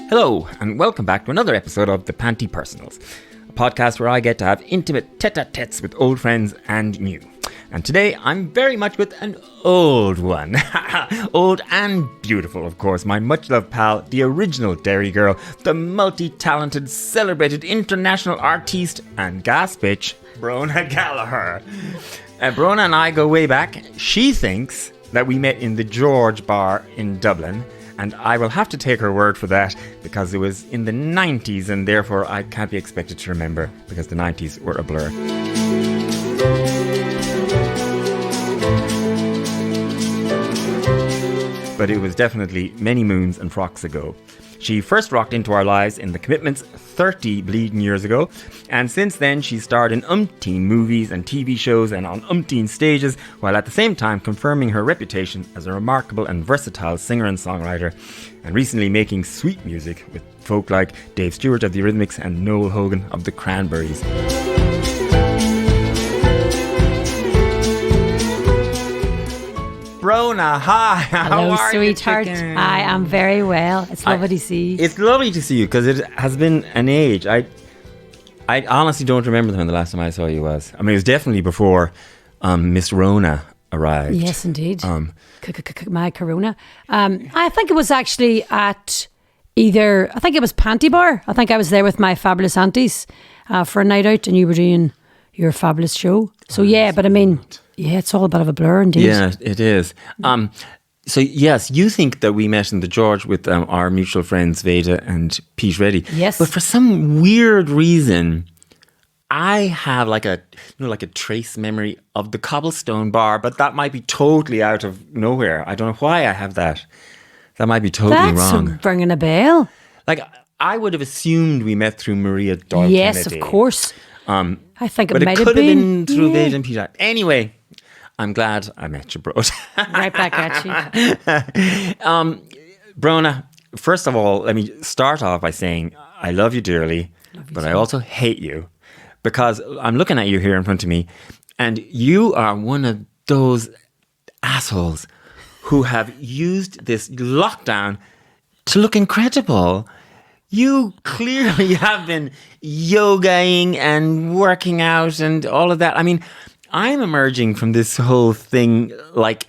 Hello, and welcome back to another episode of the Panti Personals, a podcast where I get to have intimate tete-a-tetes with old friends and new. And today, I'm very much with an old one. Old and beautiful, of course. My much-loved pal, the original Derry Girl, the multi-talented, celebrated international artiste and gas bitch, Bronagh Gallagher. Bronagh and I go way back. She thinks that we met in the George Bar in Dublin, and I will have to take her word for that because it was in the 90s and therefore I can't be expected to remember because the 90s were a blur. But it was definitely many moons and frocks ago. She first rocked into our lives in The Commitments 30 bleeding years ago, and since then she's starred in umpteen movies and TV shows and on umpteen stages, while at the same time confirming her reputation as a remarkable and versatile singer and songwriter, and recently making sweet music with folk like Dave Stewart of the Eurythmics and Noel Hogan of the Cranberries. Bronagh, hi. How are sweetheart. you? I am very well. It's lovely to see you. It's lovely to see you because it has been an age. I honestly don't remember when the last time I saw you was. I mean, it was definitely before Miss Rona arrived. Yes, indeed. My corona. I think it was actually at I think it was Panti Bar. I think I was there with my fabulous aunties for a night out and you were doing your fabulous show. So yeah, but I mean... Yeah, it's all a bit of a blur indeed. Yeah, it is. So yes, you think that we met in the George with our mutual friends Veda and Pete Reddy. Yes. But for some weird reason, I have like a trace memory of the Cobblestone Bar, but that might be totally out of nowhere. I don't know why I have that. That might be totally wrong. That's ringing a bell. Like I would have assumed we met through Maria Doyle Yes, Kennedy. of course. I think it might have been. But it could have been through Veda and Pete. Anyway, I'm glad I met you, bro. Right back at you. Bronagh, first of all, let me start off by saying I love you dearly, but I also hate you because I'm looking at you here in front of me and you are one of those assholes who have used this lockdown to look incredible. You clearly have been yogaing and working out and all of that. I mean, I'm emerging from this whole thing like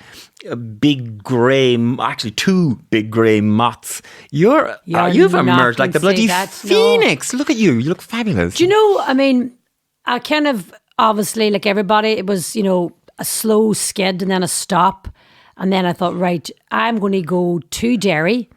a big grey, actually two big grey moths. You've emerged like the bloody phoenix. No. Look at you. You look fabulous. Do you know, I mean, I kind of, obviously, like everybody, it was, a slow skid and then a stop. And then I thought, right, I'm going to go to Derry.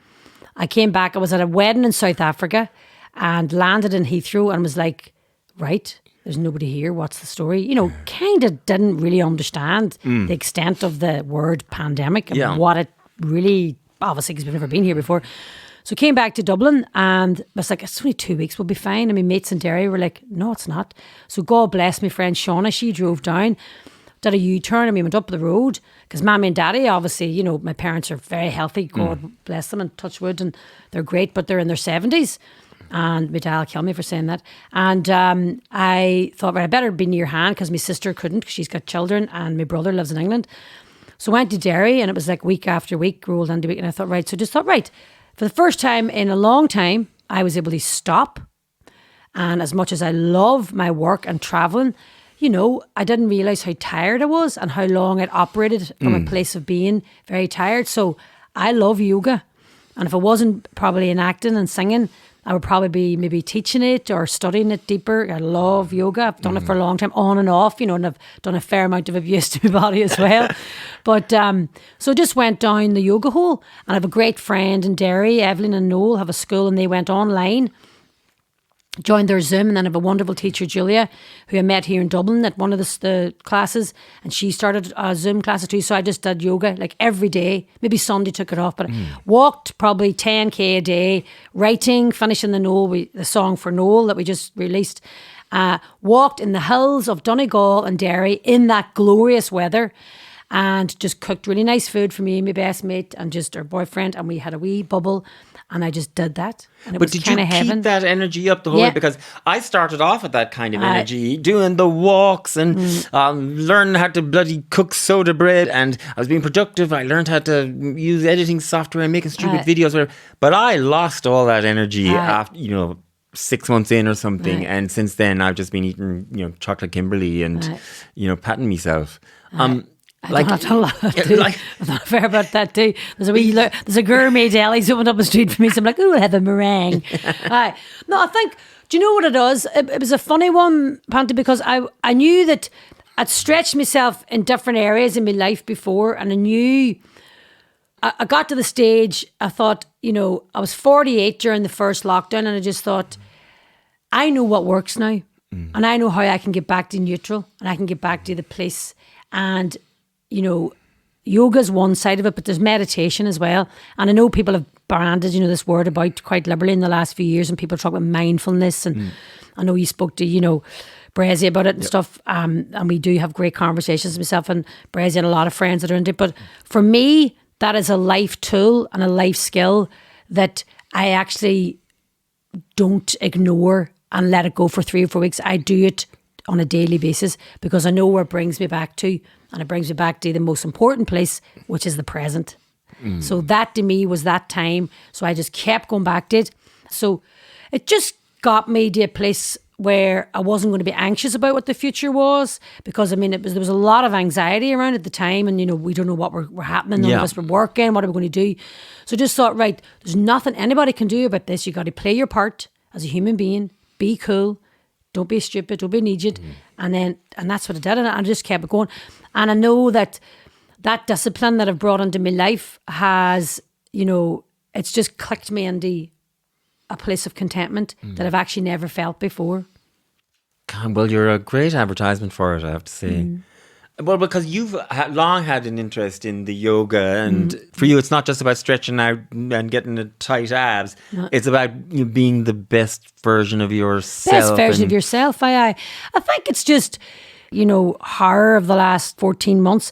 I came back, I was at a wedding in South Africa and landed in Heathrow and was like, right, there's nobody here, what's the story? Kind of didn't really understand the extent of the word pandemic and what it really, obviously because we've never been here before. So came back to Dublin and I was like, it's only 2 weeks, we'll be fine. I mean, mates in Derry were like, no, it's not. So God bless my friend Shauna, she drove down, did a U-turn and we went up the road because Mommy and Daddy, obviously, my parents are very healthy, God bless them and touch wood, and they're great, but they're in their 70s. And my dad will kill me for saying that. And I thought, right, I better be near hand because my sister couldn't because she's got children and my brother lives in England. So I went to Derry and it was like week after week, rolled into week. And I thought, right, for the first time in a long time, I was able to stop. And as much as I love my work and travelling, I didn't realise how tired I was and how long I'd operated from a place of being very tired. So I love yoga. And if I wasn't probably in acting and singing, I would probably be maybe teaching it or studying it deeper. I love yoga. I've done it for a long time, on and off, and I've done a fair amount of abuse to my body as well. But so just went down the yoga hole, and I have a great friend in Derry, Evelyn and Noel, have a school, and they went online, joined their Zoom, and then I have a wonderful teacher, Julia, who I met here in Dublin at one of the classes, and she started a Zoom class too. So I just did yoga like every day. Maybe Sunday took it off, but I walked probably 10k a day, writing, finishing the song for Noel that we just released. Walked in the hills of Donegal and Derry in that glorious weather. and just cooked really nice food for me and my best mate and just our boyfriend, and we had a wee bubble, and I just did that. And it But was did you kind of heaven. keep that energy up the whole way? Because I started off with that kind of energy, doing the walks and learning how to bloody cook soda bread, and I was being productive. I learned how to use editing software and making stupid videos. Whatever. But I lost all that energy after, 6 months in or something. And since then, I've just been eating, chocolate Kimberley and, patting myself. I've done a lot of I've done a fair about that too. There's a gourmet deli opened up the street for me, so I'm like, I'll have a meringue. No, I think, do you know what it was? It was a funny one, Panti, because I knew that I'd stretched myself in different areas in my life before, and I knew I got to the stage, I thought, I was 48 during the first lockdown, and I just thought, I know what works now, and I know how I can get back to neutral, and I can get back to the place. And yoga's one side of it, but there's meditation as well. And I know people have branded, this word about quite liberally in the last few years, and people talk about mindfulness. And I know you spoke to, Brazzy about it and stuff. And we do have great conversations, myself and Brazzy and a lot of friends that are into it. But for me, that is a life tool and a life skill that I actually don't ignore and let it go for 3 or 4 weeks. I do it on a daily basis because I know where it brings me back to. And it brings me back to the most important place, which is the present. So that to me was that time. So I just kept going back to it. So it just got me to a place where I wasn't going to be anxious about what the future was, because there was a lot of anxiety around at the time, and we don't know what we're happening. None of us were working. What are we going to do? So I just thought, right, there's nothing anybody can do about this. You got to play your part as a human being. Be cool. Don't be stupid. Don't be an idiot. And that's what I did. And I just kept it going. And I know that discipline that I've brought into my life has, it's just clicked me into a place of contentment that I've actually never felt before. Well, you're a great advertisement for it, I have to say. Well, because you've long had an interest in the yoga, and for you, it's not just about stretching out and getting the tight abs. No. It's about you being the best version of yourself. Best version of yourself. I think it's just, horror of the last 14 months.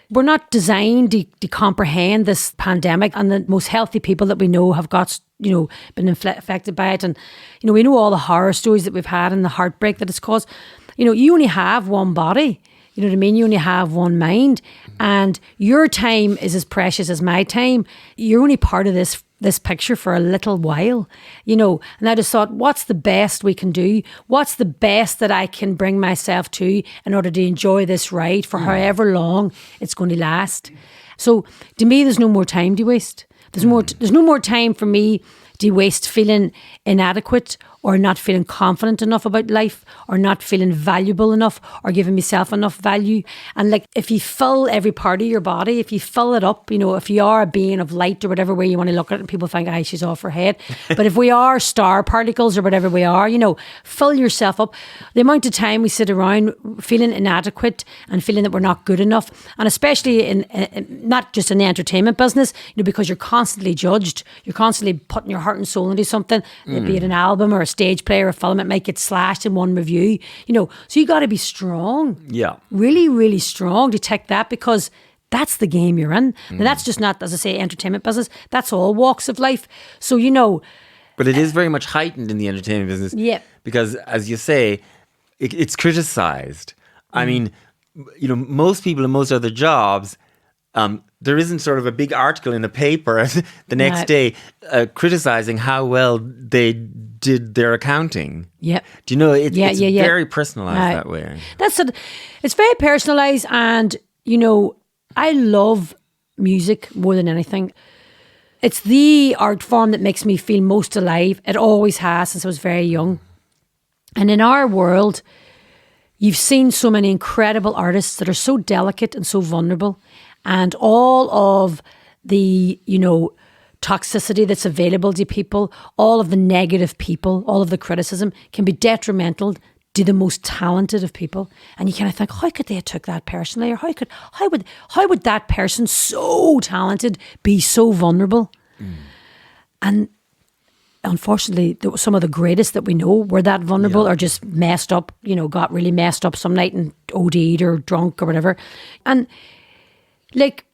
We're not designed to comprehend this pandemic, and the most healthy people that we know have got, been affected by it. And, we know all the horror stories that we've had and the heartbreak that it's caused. You only have one body. You know what I mean? You only have one mind, and your time is as precious as my time. You're only part of this picture for a little while, and I just thought, what's the best we can do? What's the best that I can bring myself to in order to enjoy this ride for however long it's going to last? So to me, there's no more time to waste. There's no more time for me to waste feeling inadequate or not feeling confident enough about life or not feeling valuable enough or giving myself enough value. And if you fill every part of your body, if you fill it up, if you are a being of light or whatever way you want to look at it, and people think, she's off her head. But if we are star particles or whatever we are, fill yourself up. The amount of time we sit around feeling inadequate and feeling that we're not good enough, and especially in not just in the entertainment business, because you're constantly judged, you're constantly putting your heart and soul into something, be it an album or a stage play or a film, it might get slashed in one review, so you got to be strong, really, really strong to take that, because that's the game you're in. Now, that's just not, as I say, entertainment business, that's all walks of life. So but it is very much heightened in the entertainment business, because as you say, it's criticized. I mean, most people in most other jobs, there isn't sort of a big article in a paper the next day criticizing how well they did their accounting. Yeah. Do you know, it's very personalised that way. It's very personalised, and, I love music more than anything. It's the art form that makes me feel most alive. It always has since I was very young. And in our world, you've seen so many incredible artists that are so delicate and so vulnerable. And all of the, toxicity that's available to people, all of the negative people, all of the criticism can be detrimental to the most talented of people. And you kind of think, how could they have took that personally? Or how would that person so talented be so vulnerable? And unfortunately, some of the greatest that we know were that vulnerable or just messed up, got really messed up some night and OD'd or drunk or whatever. And like,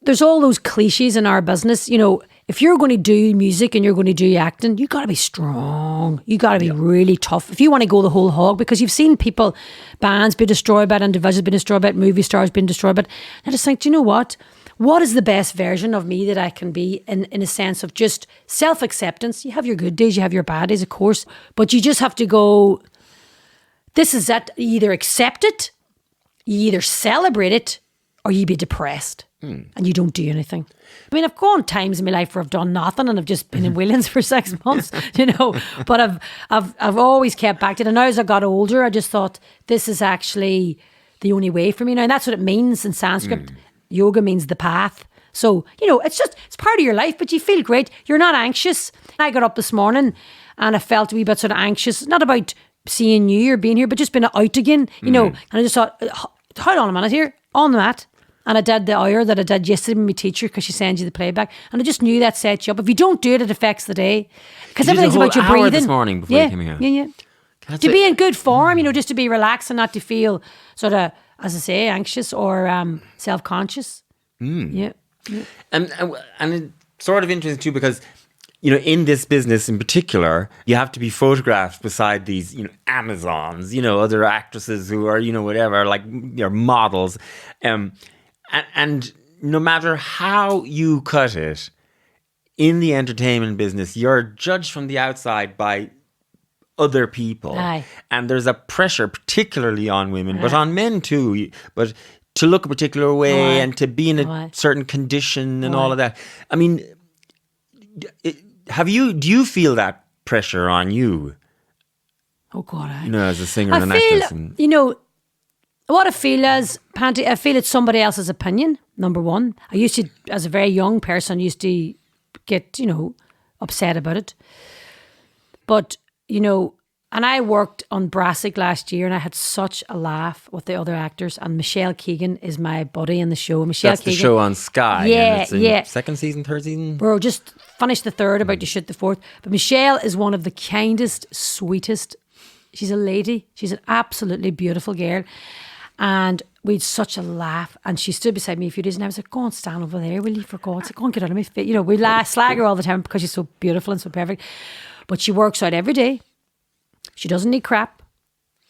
there's all those cliches in our business. You know, if you're going to do music and you're going to do acting, you got to be strong. You got to be really tough. If you want to go the whole hog, because you've seen people, bands be destroyed by it, individuals been destroyed by it, movie stars been destroyed by it. I just think, do you know what? What is the best version of me that I can be in a sense of just self-acceptance? You have your good days, you have your bad days, of course, but you just have to go, this is it. You either accept it, you either celebrate it, or you be depressed and you don't do anything. I mean, I've gone times in my life where I've done nothing and I've just been in Williams for 6 months, you know, but I've always kept back to it. And now as I got older, I just thought this is actually the only way for me now. And that's what it means in Sanskrit. Yoga means the path. So, you know, it's part of your life, but you feel great. You're not anxious. I got up this morning and I felt a wee bit sort of anxious, not about seeing you or being here, but just being out again, you know. And I just thought, hold on a minute here, on the mat. And I did the hour that I did yesterday with my teacher because she sends you the playback. And I just knew that sets you up. If you don't do it, it affects the day. Because everything's about your breathing. This morning before you came here. Yeah. To be in good form, you know, just to be relaxed and not to feel sort of, as I say, anxious or self-conscious. Yeah. And it's sort of interesting too because, you know, in this business in particular, you have to be photographed beside these, you know, Amazons, you know, other actresses who are, you know, whatever, like, you know, models. And no matter how you cut it, in the entertainment business, you're judged from the outside by other people. Aye. And there's a pressure, particularly on women, but on men too. But to look a particular way and to be in a certain condition and all of that. I mean, do you feel that pressure on you? Oh God, you know, as a singer and an actress. And, you know, what I feel is, Panti, I feel it's somebody else's opinion, number one. I used to, as a very young person, used to get, you know, upset about it. But, you know, and I worked on Brassic last year and I had such a laugh with the other actors. And Michelle Keegan is my buddy in the show. That's the show on Sky. Yeah, and it's in second season, third season? We're just finished the third, about to shoot the fourth. But Michelle is one of the kindest, sweetest. She's a lady. She's an absolutely beautiful girl. And we had such a laugh. And she stood beside me a few days and I was like, go and stand over there, will you, for God's sake? Go and get out of my face. You know, we slag her all the time because she's so beautiful and so perfect. But she works out every day. She doesn't need crap.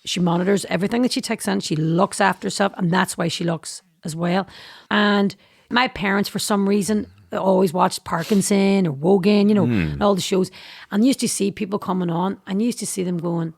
She monitors everything that she takes in. She looks after herself, and that's why she looks as well. And my parents, for some reason, always watched Parkinson or Wogan, you know, and all the shows. And used to see people coming on, and used to see them going,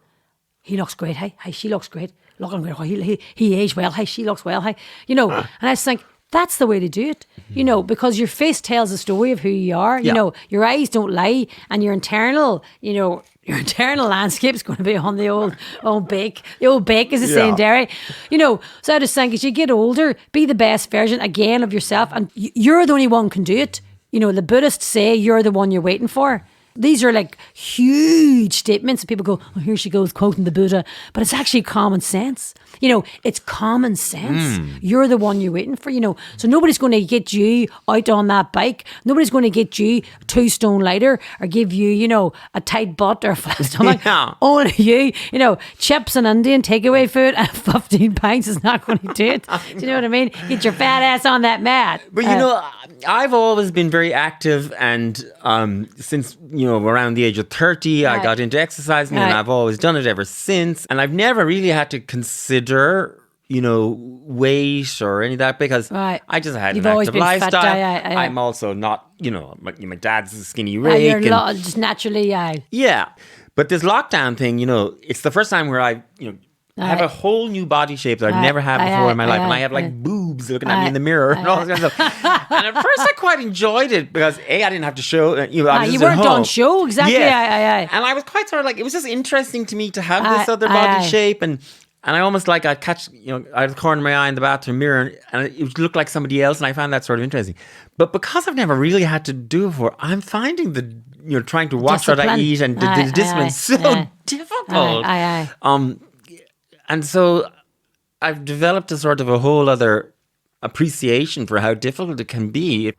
he looks great, hey, she looks great. Looking great, he aged well, hey, she looks well, hey. You know, and I just think, that's the way to do it, you know, because your face tells a story of who you are. You know, your eyes don't lie, and your internal, you know, your internal landscape's going to be on the old bake. The old bake, as they say in Derry. You know, so I just think as you get older, be the best version again of yourself, and you're the only one can do it. You know, the Buddhists say you're the one you're waiting for. These are like huge statements and people go, oh, here she goes quoting the Buddha, but it's actually common sense. You know, it's common sense. You're the one you're waiting for, you know. So nobody's going to get you out on that bike. Nobody's going to get you 2 stone lighter or give you, you know, a tight butt or a flat stomach. Only you know, chips and Indian takeaway food and 15 pints is not going to do it. Do you know what I mean? Get your fat ass on that mat. But you know, I've always been very active, and since, you know, around the age of 30, I got into exercising, and I've always done it ever since. And I've never really had to consider, you know, weight or any of that, because I just had an active lifestyle. I'm also not, you know, my dad's a skinny rake. You're just naturally, Yeah. But this lockdown thing, you know, it's the first time where I have a whole new body shape that I've never had before in my life. And I have like boobs looking at me in the mirror and all that kind of stuff. And at first I quite enjoyed it because I didn't have to show, I was you just weren't at home. on show, exactly. Yeah. And I was quite sort of like, it was just interesting to me to have this other body shape. And I almost like I'd catch, you know, out of the corner of my eye in the bathroom mirror and it looked like somebody else. And I found that sort of interesting. But because I've never really had to do it before, I'm finding trying to watch what I eat and the discipline so difficult. And so I've developed a sort of a whole other appreciation for how difficult it can be.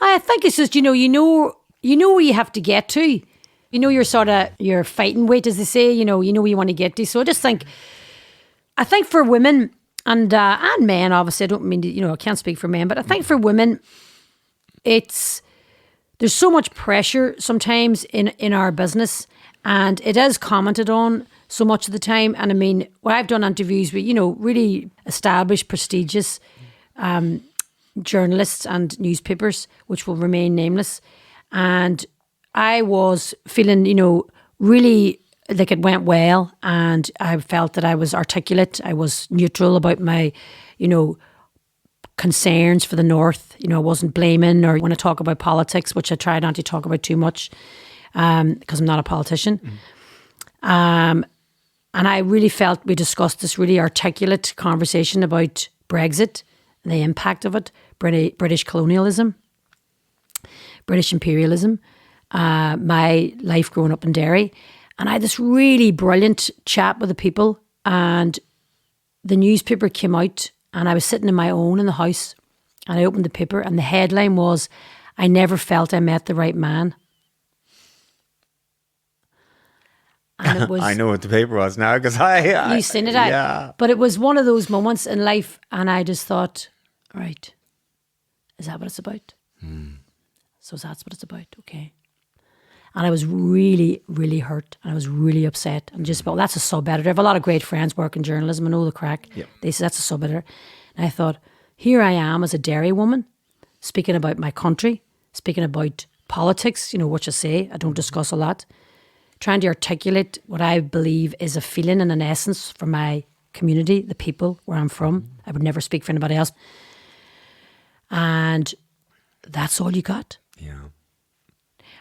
I think it's just, you know where you have to get to. You know your fighting weight, as they say, you know where you want to get to. So I think for women, And men, obviously, I don't mean to, I can't speak for men, but I think for women, there's so much pressure sometimes in our business, and it is commented on so much of the time. And I mean, when I've done interviews with, really established, prestigious journalists and newspapers, which will remain nameless, and I was feeling, really like it went well, and I felt that I was articulate. I was neutral about my, concerns for the North. I wasn't blaming, or when I talk about politics, which I try not to talk about too much, because I'm not a politician. And I really felt we discussed this really articulate conversation about Brexit and the impact of it, British colonialism, British imperialism, my life growing up in Derry. And I had this really brilliant chat with the people, and the newspaper came out, and I was sitting in my own in the house, and I opened the paper, and the headline was, "I never felt I met the right man." And it was, I know what the paper was now, because you seen it out. Yeah. But it was one of those moments in life, and I just thought, right, is that what it's about? So that's what it's about, okay. And I was really, really hurt, and I was really upset, and just, well, that's a sub-editor. I have a lot of great friends work in journalism. I know the crack. Yep. They said that's a sub-editor. And I thought, here I am as a Derry woman, speaking about my country, speaking about politics, which I say, I don't discuss a lot, trying to articulate what I believe is a feeling and an essence for my community, the people where I'm from. I would never speak for anybody else. And that's all you got. Yeah.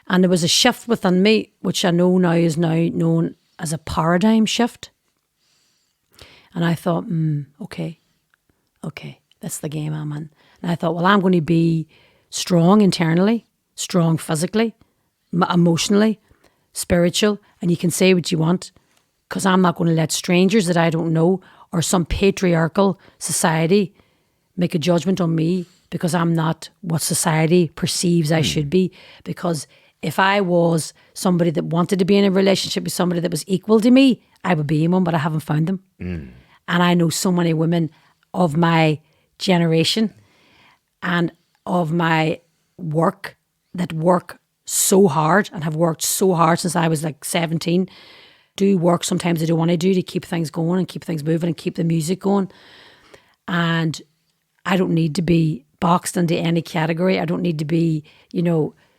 And there was a shift within me, which I know now is now known as a paradigm shift. And I thought, okay, that's the game I'm in. And I thought, well, I'm going to be strong internally, strong physically, emotionally, spiritual, and you can say what you want, because I'm not going to let strangers that I don't know or some patriarchal society make a judgment on me because I'm not what society perceives I should be. Because if I was somebody that wanted to be in a relationship with somebody that was equal to me, I would be in one, but I haven't found them. And I know so many women of my generation and of my work that work so hard and have worked so hard since I was like 17, do work sometimes they don't want to do to keep things going and keep things moving and keep the music going. And I don't need to be boxed into any category. I don't need to be,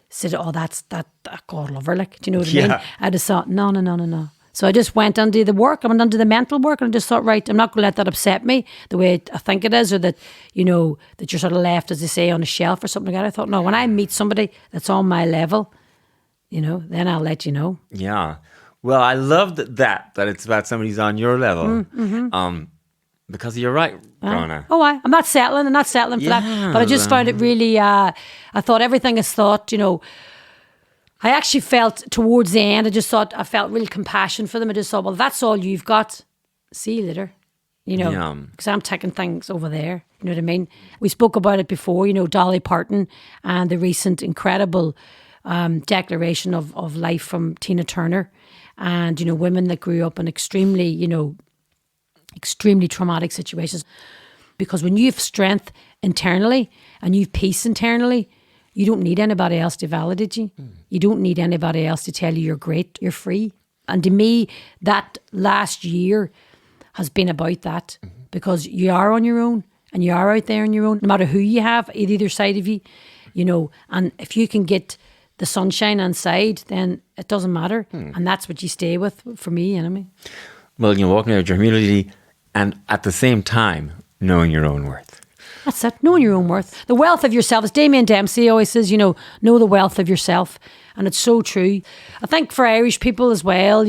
said, oh, that's that God love her, like, do you know what I mean? I just thought, no. So I just went under the work, I went under the mental work, and I just thought, right, I'm not going to let that upset me the way I think it is, or that, that you're sort of left, as they say, on a shelf or something like that. I thought, no, when I meet somebody that's on my level, then I'll let you know. Yeah. Well, I love that it's about somebody who's on your level. Because you're right, Bronagh. I'm not settling. I'm not settling for that. But I just found it really, I thought everything is thought, I actually felt towards the end, I felt real compassion for them. I just thought, well, that's all you've got. See you later. Because I'm taking things over there. You know what I mean? We spoke about it before, Dolly Parton and the recent incredible declaration of life from Tina Turner. And, women that grew up in extremely traumatic situations. Because when you have strength internally and you have peace internally, you don't need anybody else to validate you. You don't need anybody else to tell you you're great, you're free. And to me, that last year has been about that, because you are on your own and you are out there on your own, no matter who you have at either side of you, and if you can get the sunshine inside, then it doesn't matter. And that's what you stay with, for me, anyway. Well, walking out your community and at the same time knowing your own worth. That's it, knowing your own worth. The wealth of yourself, as Damien Dempsey always says, know the wealth of yourself. And it's so true. I think for Irish people as well,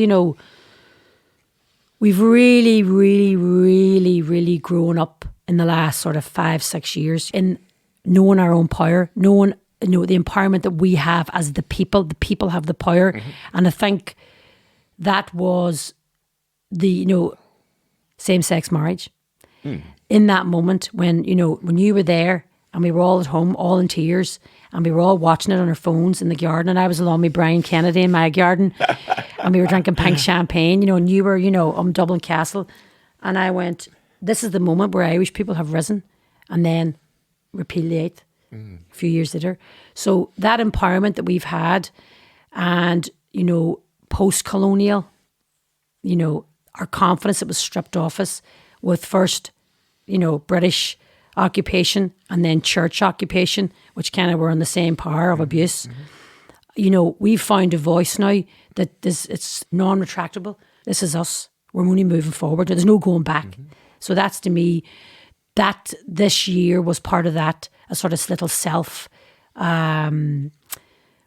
we've really, really, really, really grown up in the last sort of 5-6 years in knowing our own power, knowing the empowerment that we have as the people. The people have the power. And I think that was the, same-sex marriage. In that moment when, when you were there and we were all at home, all in tears, and we were all watching it on our phones in the garden, and I was along with Brian Kennedy in my garden, and we were drinking pink champagne, and you were, Dublin Castle, and I went, this is the moment where Irish people have risen and then repeal the eighth a few years later. So that empowerment that we've had and, you know, post-colonial, you know, our confidence that was stripped off us with first, you know, British occupation and then church occupation, which kind of were on the same par of abuse. You know, we've found a voice now that it's non-retractable. This is us. We're only moving forward. There's no going back. So that's, to me, that this year was part of that, a sort of little self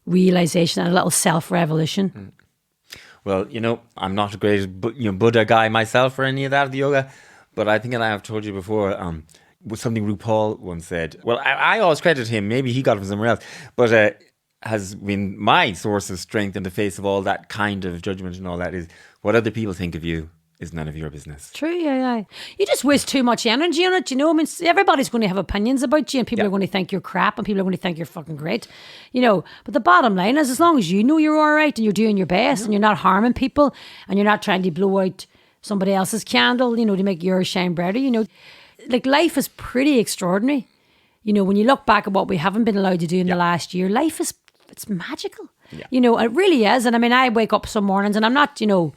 realization and a little self-revolution. Well, you know, I'm not a great Buddha guy myself or any of that, the yoga, but I think, and I have told you before, was something RuPaul once said. Well, I always credit him. Maybe he got it from somewhere else, but has been my source of strength in the face of all that kind of judgment and all that is what other people think of you is none of your business. True, yeah. You just waste too much energy on it, you know. I mean, everybody's going to have opinions about you and people are going to think you're crap and people are going to think you're fucking great, you know. But the bottom line is, as long as you know you're all right and you're doing your best and you're not harming people and you're not trying to blow out somebody else's candle, you know, to make yours shine brighter, you know. Like, life is pretty extraordinary. You know, when you look back at what we haven't been allowed to do in the last year, life is, it's magical. Yeah. You know, it really is. And I mean, I wake up some mornings and I'm not, you know,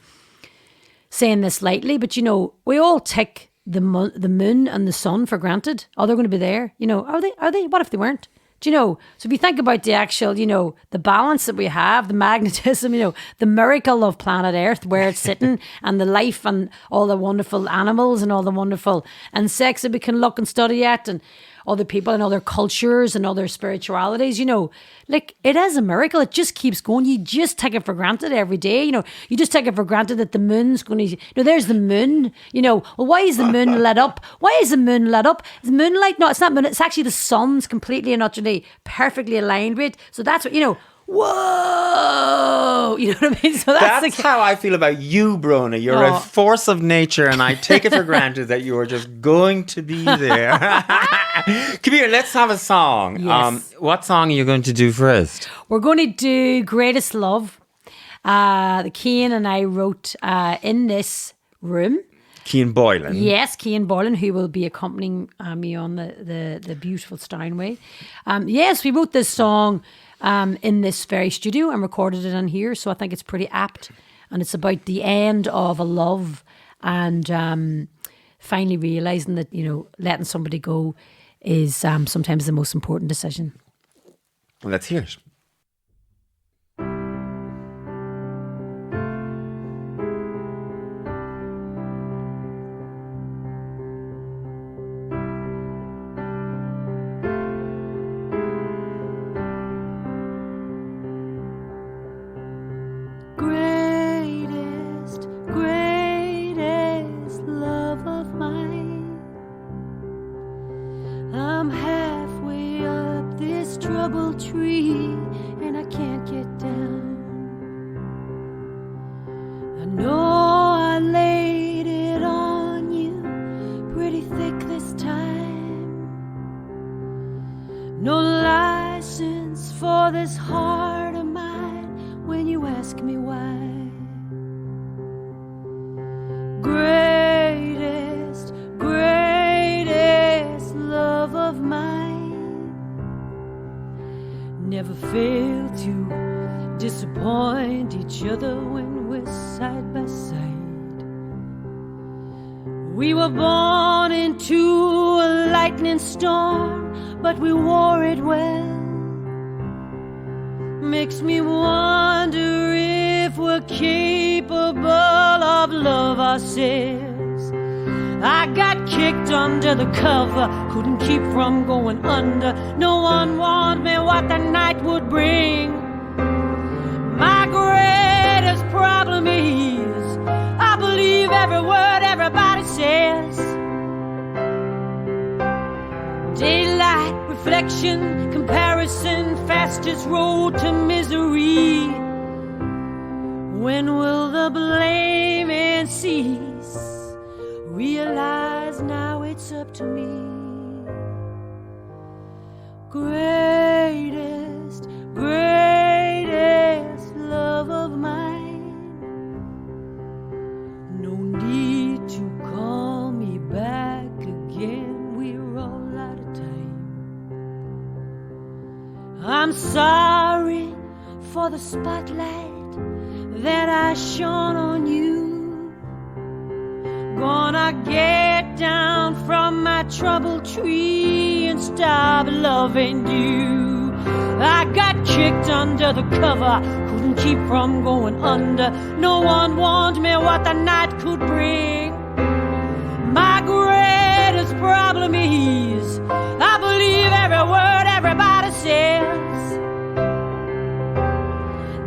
saying this lightly, but you know, we all take the moon and the sun for granted. Oh, they're going to be there. You know, are they? What if they weren't? Do you know? So if you think about the actual, you know, the balance that we have, the magnetism, you know, the miracle of planet Earth, where it's sitting, and the life and all the wonderful animals and all the wonderful insects that we can look and study at, and other people and other cultures and other spiritualities, you know, like, it is a miracle. It just keeps going. You just take it for granted every day. You know, you just take it for granted that the moon's going to, you know, there's the moon, you know, well, why is the moon lit up? Why is the moon lit up? Is moonlight? No, it's not moon. It's actually the sun's completely and utterly perfectly aligned with it. So that's what, you know, whoa, you know what I mean? So that's how I feel about you, Bronagh. You're a force of nature, and I take it for granted that you are just going to be there. Come here, let's have a song. Yes. What song are you going to do first? We're going to do Greatest Love. The Cian and I wrote in this room. Cian Boylan. Yes, Cian Boylan, who will be accompanying me on the beautiful Steinway. Yes, we wrote this song in this very studio and recorded it in here, so I think it's pretty apt, and it's about the end of a love and finally realising that, you know, letting somebody go is sometimes the most important decision. Well, let's hear it. But we wore it well. Makes me wonder if we're capable of love ourselves. I got kicked under the cover, couldn't keep from going under. No one warned me what the night would bring. My greatest problem is I believe every word everybody says. Daylight, reflection, comparison, fastest road to misery. When will the blaming cease? Realize now it's up to me. Greatest, greatest love of mine. No need to call me back. I'm sorry for the spotlight that I shone on you. Gonna get down from my troubled tree and stop loving you. I got kicked under the cover, couldn't keep from going under. No one warned me what the night could bring. My greatest problem is I believe every word everybody says.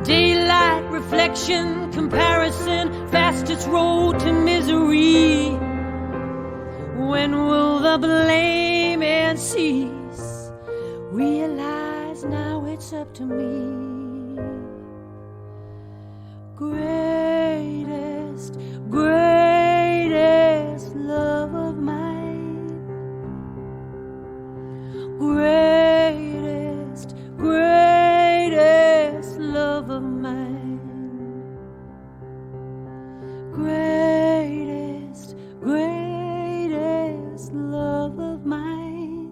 Daylight, reflection, comparison, fastest road to misery. When will the blaming cease? Realize now it's up to me. Greatest, greatest love of mine. Greatest, greatest love of mine. Greatest, greatest love of mine.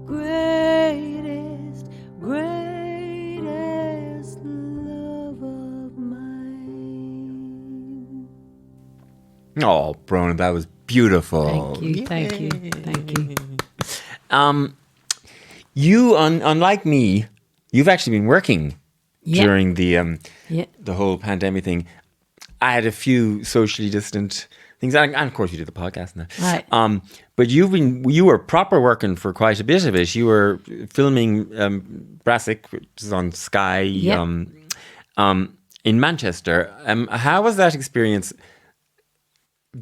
Greatest, greatest love of mine. Oh, Bronagh, that was beautiful. Thank you, thank you, thank you. You, unlike me, you've actually been working during the whole pandemic thing. I had a few socially distant things, and of course you did the podcast now. Right. But you were proper working for quite a bit of it. You were filming Brassic, which is on Sky, in Manchester. How was that experience?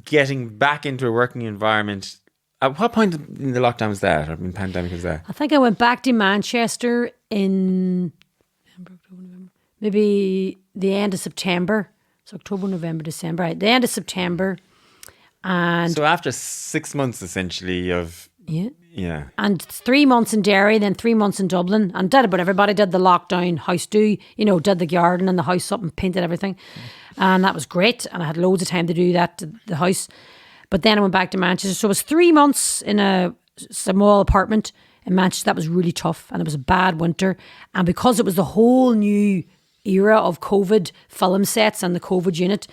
Getting back into a working environment. At what point in the lockdown was that? I mean, pandemic was that? I think I went back to Manchester in maybe the end of September. It's October, November, December. Right, the end of September. And so after 6 months essentially of... Yeah. And 3 months in Derry, then 3 months in Dublin. And did it, but everybody did the lockdown house did the garden and the house up and painted everything. And that was great. And I had loads of time to do that to the house. But then I went back to Manchester. So it was 3 months in a small apartment in Manchester. That was really tough. And it was a bad winter. And because it was the whole new era of COVID film sets and the COVID unit,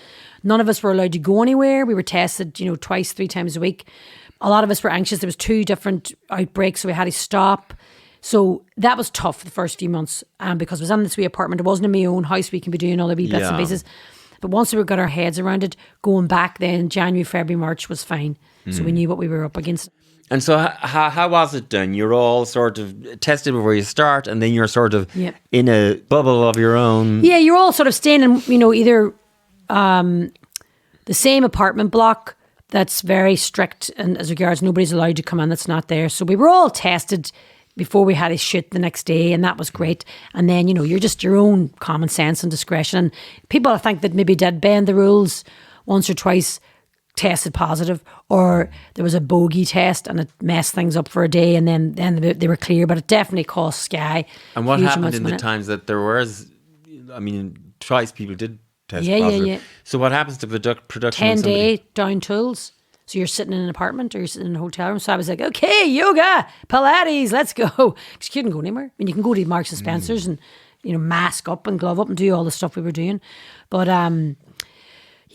none of us were allowed to go anywhere. We were tested, twice, 3 times a week. A lot of us were anxious. There was 2 different outbreaks, so we had to stop. So that was tough the first few months. Because I was in this wee apartment. It wasn't in my own house. We can be doing all the wee bits and pieces. But once we got our heads around it, going back then, January, February, March was fine. So we knew what we were up against. And so how was it done? You're all sort of tested before you start, and then you're sort of in a bubble of your own. Yeah, you're all sort of staying in, either the same apartment block that's very strict, and as regards nobody's allowed to come in that's not there. So we were all tested before we had a shoot the next day, and that was great. And then, you're just your own common sense and discretion. And people, I think, that maybe did bend the rules once or twice tested positive, or there was a bogey test and it messed things up for a day, and then they were clear. But it definitely cost Sky. And what happened in the times that there was, twice people did test positive. Yeah. So what happens to production? 10-day down tools. So you're sitting in an apartment or you're sitting in a hotel room. So I was like, okay, yoga, Pilates, let's go. Because you couldn't go anywhere. You can go to Marks and Spencer's and, mask up and glove up and do all the stuff we were doing. But,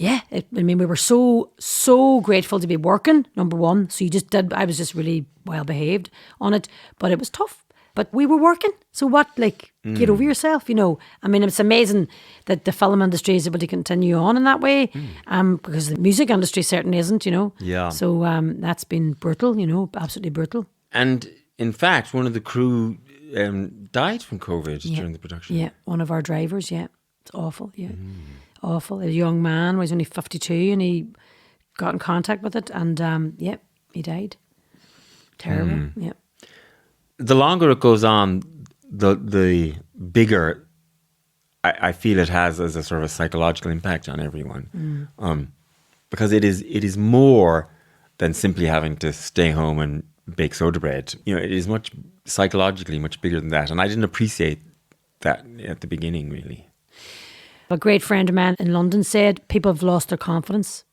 we were so grateful to be working, number one. So I was just really well behaved on it. But it was tough. But we were working. So what, get over yourself, it's amazing that the film industry is able to continue on in that way, because the music industry certainly isn't, Yeah. So that's been brutal, absolutely brutal. And in fact, one of the crew died from COVID during the production. Yeah, one of our drivers, It's awful, awful. A young man, he was only 52, and he got in contact with it, and he died. Terrible, The longer it goes on, the bigger I feel it has as a sort of a psychological impact on everyone, because it is more than simply having to stay home and bake soda bread. It is psychologically much bigger than that, and I didn't appreciate that at the beginning, really. A great friend of mine in London said people have lost their confidence,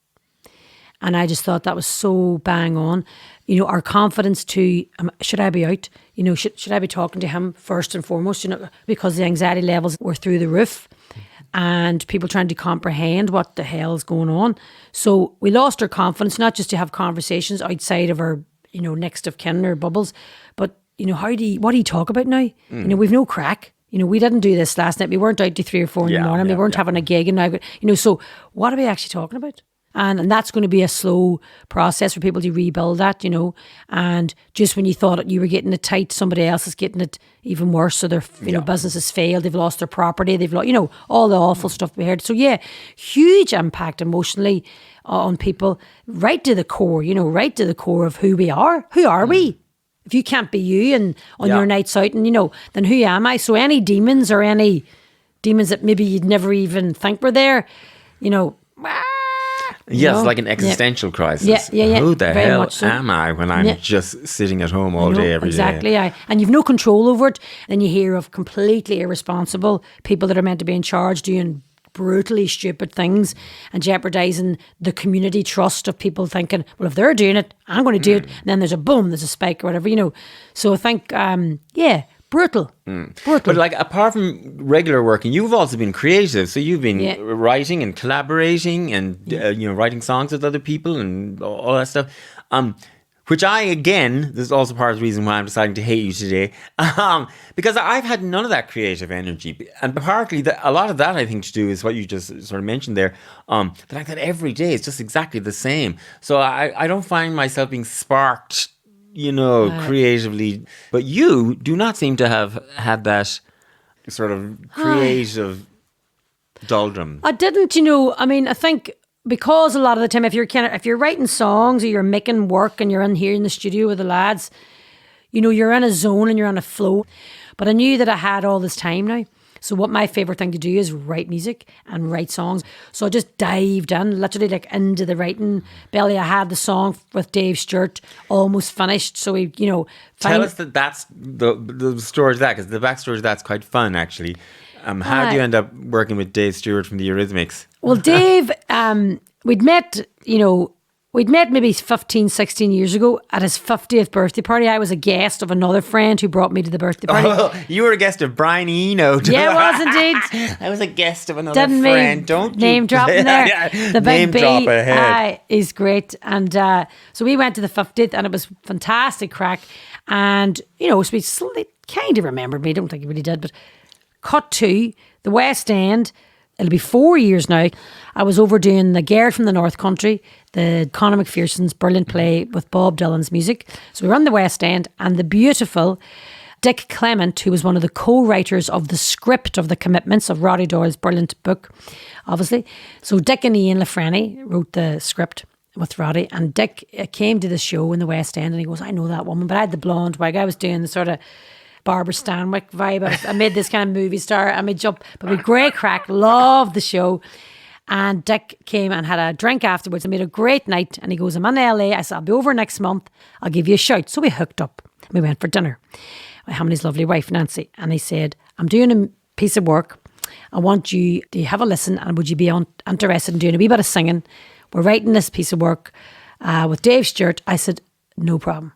And I just thought that was so bang on. You know, our confidence to, should I be out? You know, should I be talking to him first and foremost? You know, because the anxiety levels were through the roof and people trying to comprehend what the hell is going on. So we lost our confidence, not just to have conversations outside of our, you know, next of kin or bubbles, but, you know, what do you talk about now? You know, we've no crack. You know, we didn't do this last night. We weren't out to 3 or 4 in the morning. We weren't having a gig. And now, you know, so what are we actually talking about? And that's going to be a slow process for people to rebuild that, you know. And just when you thought you were getting it tight, somebody else is getting it even worse. So their know, business has failed. They've lost their property. They've lost, you know, all the awful stuff we heard. So yeah, huge impact emotionally on people, right to the core, you know, right to the core of who we are. Who are we? If you can't be you and on your nights out, and you know, then who am I? So any demons that maybe you'd never even think were there, you know. Yes, like an existential crisis. Yeah. Who the Very hell so. am I when I'm just sitting at home all day, every day? Exactly. And you've no control over it. Then you hear of completely irresponsible people that are meant to be in charge doing brutally stupid things and jeopardising the community trust of people thinking, well, if they're doing it, I'm going to do it. And then there's a spike or whatever, you know. So I think, brutal. Brutal. But like, apart from regular working, you've also been creative. So you've been writing and collaborating and, you know, writing songs with other people and all that stuff. Which this is also part of the reason why I'm deciding to hate you today. Because I've had none of that creative energy. And partly, a lot of that, I think, to do is what you just sort of mentioned there. The fact that every day is just exactly the same. So I don't find myself being sparked, you know, creatively. But you do not seem to have had that sort of creative doldrum. I didn't, you know, I mean, I think because a lot of the time if you're writing songs or you're making work and you're in here in the studio with the lads, you know, you're in a zone and you're on a flow. But I knew that I had all this time now. So what my favourite thing to do is write music and write songs. So I just dived in, literally like into the writing belly. I had the song with Dave Stewart almost finished. So we, you know... Tell us that's the story of that, because the backstory of that's quite fun, actually. How do you end up working with Dave Stewart from the Eurythmics? Well, Dave, we'd met maybe 15, 16 years ago at his 50th birthday party. I was a guest of another friend who brought me to the birthday party. Oh, you were a guest of Brian Eno. Yeah, I was indeed. I was a guest of another friend. Don't you? Name dropping there. The big name drop ahead. Is great. And so we went to the 50th and it was fantastic crack. And, you know, so he kind of remembered me. I don't think he really did, but cut to the West End. It'll be 4 years now. I was over doing The Girl from the North Country, the Conor McPherson's brilliant play with Bob Dylan's music. So we were on the West End, and the beautiful Dick Clement, who was one of the co-writers of the script of The Commitments of Roddy Doyle's brilliant book, obviously. So Dick and Ian Lafreni wrote the script with Roddy, and Dick came to the show in the West End, and he goes, I know that woman, but I had the blonde wig. I was doing the sort of Barbara Stanwyck vibe. I made this kind of movie star. I made jump, but with great crack, loved the show. And Dick came and had a drink afterwards and made a great night. And he goes, I'm in LA. I said, I'll be over next month. I'll give you a shout. So we hooked up. We went for dinner with him and his lovely wife, Nancy. And he said, I'm doing a piece of work. I want you to have a listen, and would you be interested in doing a wee bit of singing? We're writing this piece of work with Dave Stewart. I said, no problem.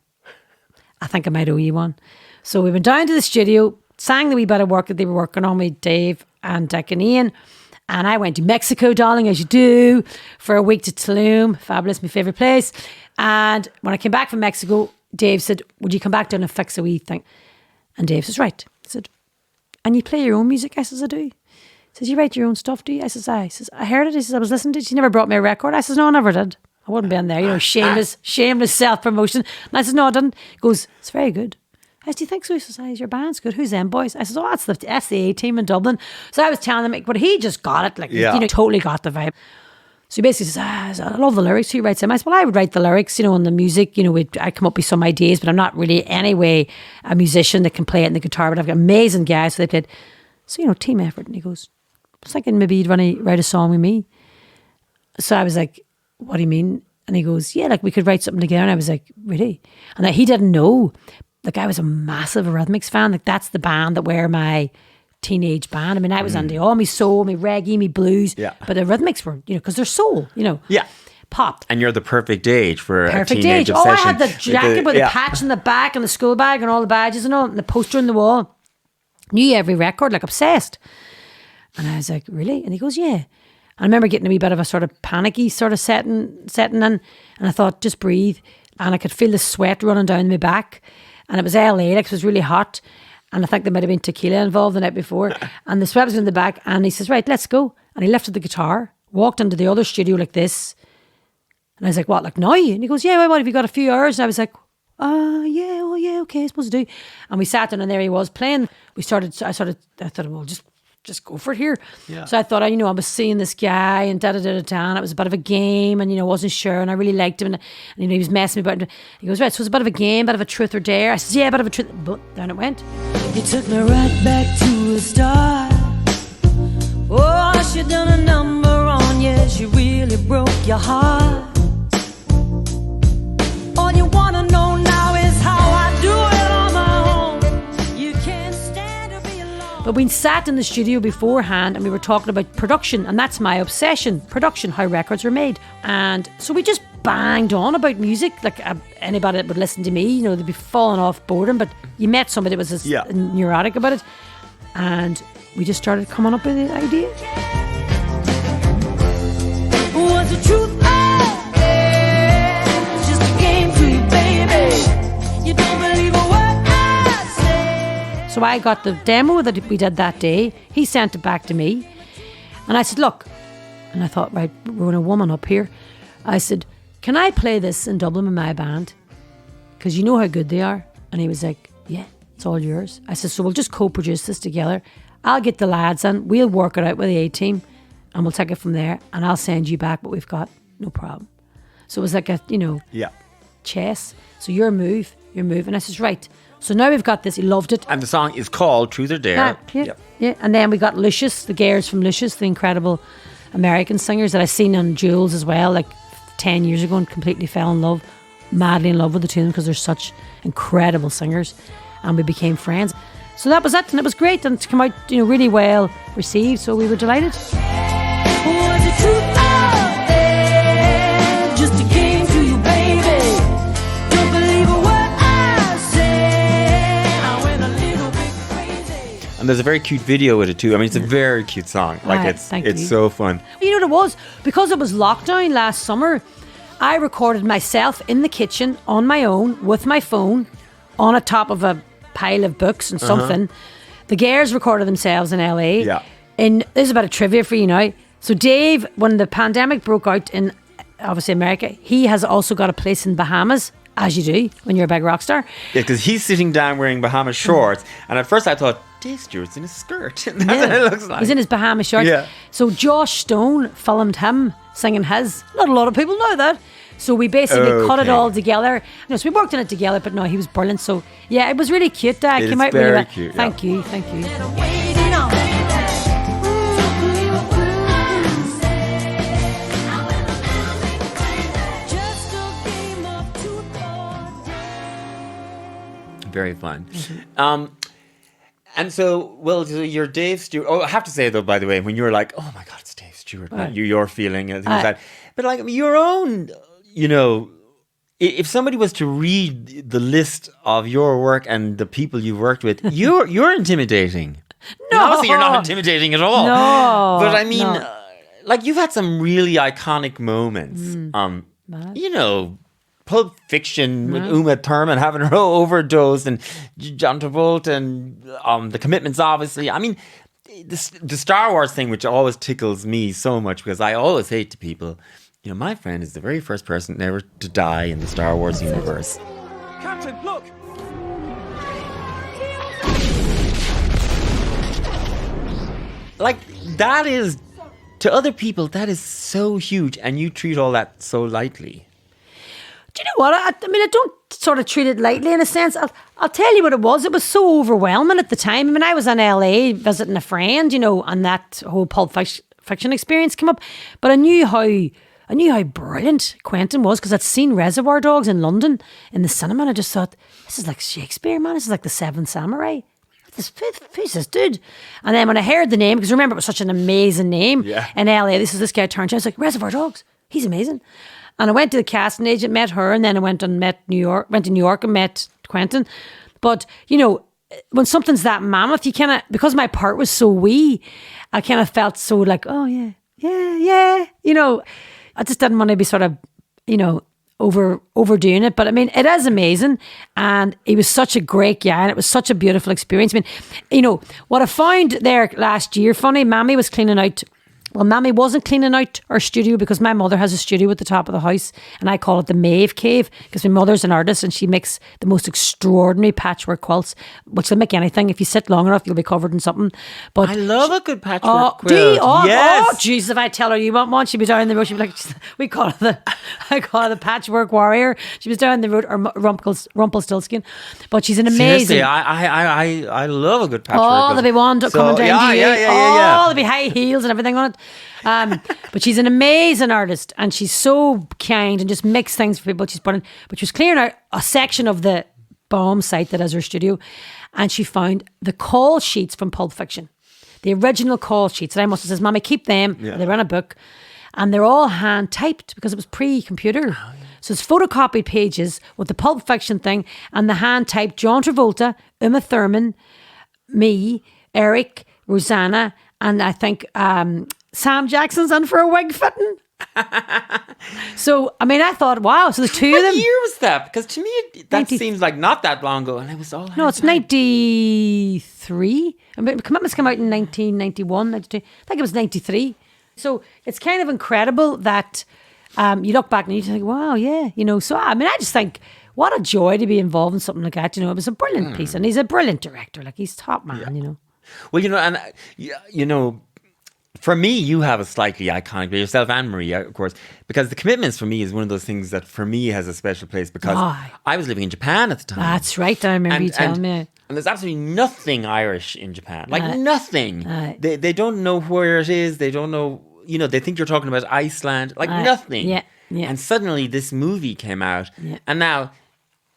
I think I might owe you one. So we went down to the studio, sang the wee bit of work that they were working on with Dave and Dick and Ian. And I went to Mexico, darling, as you do, for a week to Tulum. Fabulous, my favourite place. And when I came back from Mexico, Dave said, would you come back down and fix a wee thing? And Dave says, right. He said, and you play your own music? I says, I do. He says, you write your own stuff, do you? I says, aye. He says, I heard it. He says, I was listening to it. She never brought me a record. I says, no, I never did. I wouldn't be in there, you know, shameless self-promotion. And I says, no, I didn't. He goes, it's very good. I said, do you think so? He says, your band's good. Who's them boys? I said, oh, that's the A team in Dublin. So I was telling him, but he just got it, like, you know, totally got the vibe. So he basically says, I love the lyrics. Who writes them? I said, well, I would write the lyrics, you know, and the music, you know, I'd come up with some ideas, but I'm not really anyway a musician that can play it in the guitar, but I've got amazing guys. So they played. So, you know, team effort. And he goes, I was thinking maybe you'd want to write a song with me. So I was like, what do you mean? And he goes, yeah, like we could write something together. And I was like, really? And he didn't know. Like, I was a massive Eurythmics fan. Like, that's the band that were my teenage band. I mean, I was into all my soul, my reggae, my blues. Yeah. But the Eurythmics were, you know, because they're soul, you know. Yeah. Pop. And you're the perfect age for Perfect a teenage age. obsession. Oh, I had the jacket with the patch in the back and the school bag and all the badges and all, and the poster on the wall. Knew every record, like obsessed. And I was like, really? And he goes, yeah. I remember getting a wee bit of a sort of panicky sort of setting in, and I thought, just breathe. And I could feel the sweat running down my back. And it was LA, like it was really hot. And I think there might have been tequila involved the night before. And the sweat was in the back. And he says, right, let's go. And he lifted the guitar, walked into the other studio like this. And I was like, what, like now? And he goes, yeah, well, what, have you got a few hours? And I was like, yeah, oh yeah, okay, I suppose I do. And we sat down and there he was playing. I thought, well, just go for it here. Yeah. So I thought, I was seeing this guy and da-da-da-da-da, and it was a bit of a game, and, wasn't sure, and I really liked him, and he was messing me about. He goes, right, so it's a bit of a game, bit of a truth or dare. I said, yeah, a bit of a truth, but down it went. You took me right back to the start. Oh, she done a number on you, she really broke your heart. All you wanna know now is how I do it on my own. You can't stand to be alone. But we sat in the studio beforehand and we were talking about production, and that's my obsession, production, how records are made. And so we just banged on about music, like anybody that would listen to me, they'd be falling off boredom, but you met somebody that was as neurotic about it, and we just started coming up with the idea. Was the truth? Just a game to you, baby. You don't believe a word I say. So I got the demo that we did that day. He sent it back to me. And I said, look, and I thought, right, we're going to woman up here. I said, can I play this in Dublin with my band? Because you know how good they are. And he was like, yeah, it's all yours. I said, so we'll just co-produce this together. I'll get the lads in. We'll work it out with the A-team. And we'll take it from there. And I'll send you back what we've got. No problem. So it was like a, chess. So your move. And I says, right. So now we've got this. He loved it. And the song is called Truth or Dare. Yeah. And then we got Lucius, the girls from Lucius, the incredible American singers that I seen on Jules as well, like 10 years ago, and completely fell in love, madly in love with the two of them because they're such incredible singers. And we became friends. So that was it. And it was great. And to come out, really well received. So we were delighted. Was the truth out there? Just a game to you, baby. Don't believe a word I say. I went a little bit crazy. And there's a very cute video with it too. I mean, it's a very cute song. Like it's so fun. You know what it was? Because it was lockdown last summer, I recorded myself in the kitchen on my own with my phone on a top of a pile of books and something. The girls recorded themselves in LA. Yeah. And this is a bit of trivia for you now. So Dave, when the pandemic broke out in obviously America, he has also got a place in Bahamas, as you do when you're a big rock star. Yeah, because he's sitting down wearing Bahamas shorts, and at first I thought, Dave Stewart's in a skirt. That's what it looks like. He's in his Bahamas shorts. Yeah. So Josh Stone filmed him singing his. Not a lot of people know that. So we basically cut it all together. So we worked on it together, but no, he was brilliant. So yeah, it was really cute. It came out really well. Cute, Thank you. Very fun. And so, so you're Dave Stewart. Oh, I have to say though, by the way, when you were like, oh my God, it's Dave Stewart, right. Your feeling and things like that. But like your own, if somebody was to read the list of your work and the people you've worked with, you're intimidating. No, obviously you're not intimidating at all. No, but I mean, like you've had some really iconic moments. Pulp Fiction with Uma Thurman having her overdose, and John Travolta, and The Commitments, obviously. I mean, the Star Wars thing, which always tickles me so much, because I always say to people, my friend is the very first person ever to die in the Star Wars universe. Captain, look! Like, that is, to other people, that is so huge, and you treat all that so lightly. Do you know what? I mean, I don't sort of treat it lightly in a sense. I'll tell you what it was. It was so overwhelming at the time. I mean, I was in LA visiting a friend, and that whole Pulp Fiction experience came up. But I knew how brilliant Quentin was, because I'd seen Reservoir Dogs in London in the cinema, and I just thought, this is like Shakespeare, man. This is like the Seven Samurai. Who's this dude? And then when I heard the name, because remember it was such an amazing name in LA, this guy turned to, I was like, Reservoir Dogs. He's amazing. And I went to the casting agent, met her, and then I went to New York and met Quentin. But, you know, when something's that mammoth, you kind of, because my part was so wee, I kind of felt so like, oh yeah. You know, I just didn't want to be sort of, you know, overdoing it. But I mean, it is amazing. And he was such a great guy, and it was such a beautiful experience. I mean, you know, what I found there last year, funny, Mammy was cleaning out. Well, Mammy wasn't cleaning out our studio because my mother has a studio at the top of the house, and I call it the Maeve Cave because my mother's an artist and she makes the most extraordinary patchwork quilts, which will make anything. If you sit long enough, you'll be covered in something. But I love a good patchwork oh, quilt. do you? Oh, yes. oh, jeez, if I tell her you want one, she'd be down the road. She'd be like, I call her the patchwork warrior. She was down the road, or Rumpelstiltskin. But she's an amazing. Seriously, I love a good patchwork Oh, quilt. there'll be one coming down to you. Yeah. There'll be high heels and everything on it. But she's an amazing artist, and she's so kind and just makes things for people. She's brilliant. But she was clearing out a section of the bomb site that is her studio, and she found the call sheets from Pulp Fiction, the original call sheets. And I must have says, "Mommy, keep them." Yeah. They were in a book, and they're all hand typed because it was pre-computer. Oh, yeah. So it's photocopied pages with the Pulp Fiction thing and the hand typed John Travolta, Uma Thurman, me, Eric, Rosanna, and I think Sam Jackson's in for a wig fitting. So, I mean, I thought, wow, so the two of them. What year was that? Because to me, that 90 seems like not that long ago, and it was all. No, it's 93. I mean, Commitments came out in 1991, 92. I think it was 93. So it's kind of incredible that you look back and you think, wow, yeah, you know. So, I mean, I just think, what a joy to be involved in something like that. You know, it was a brilliant piece, and he's a brilliant director. Like, he's top man, you know. Well, you know, and you know, for me, you have a slightly iconic, yourself and Maria, of course, because The Commitments for me is one of those things that for me has a special place because I was living in Japan at the time. That's right, I remember you telling me. And there's absolutely nothing Irish in Japan, like nothing. They don't know where it is. They don't know, you know, they think you're talking about Iceland, like nothing. Yeah. And suddenly this movie came out, and now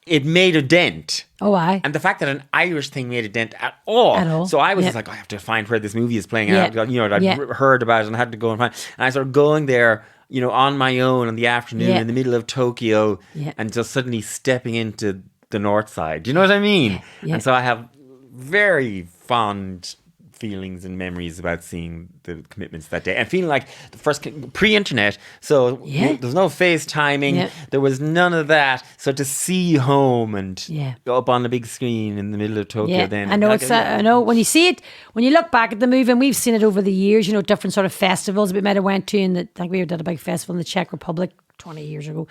it made a dent. Oh, aye. And the fact that an Irish thing made a dent at all. So I was just like, I have to find where this movie is playing out. You know, I'd heard about it and I had to go and find. And I started going there, you know, on my own in the afternoon in the middle of Tokyo and just suddenly stepping into the north side. Do you know what I mean? And so I have very fond feelings and memories about seeing The Commitments that day and feeling like the first pre-internet, so there's no FaceTiming, there was none of that, so to see home and go up on the big screen in the middle of Tokyo then I know I know when you see it, when you look back at the movie, and we've seen it over the years, you know, different sort of festivals we might have went to, and I think we did a big festival in the Czech Republic 20 years ago,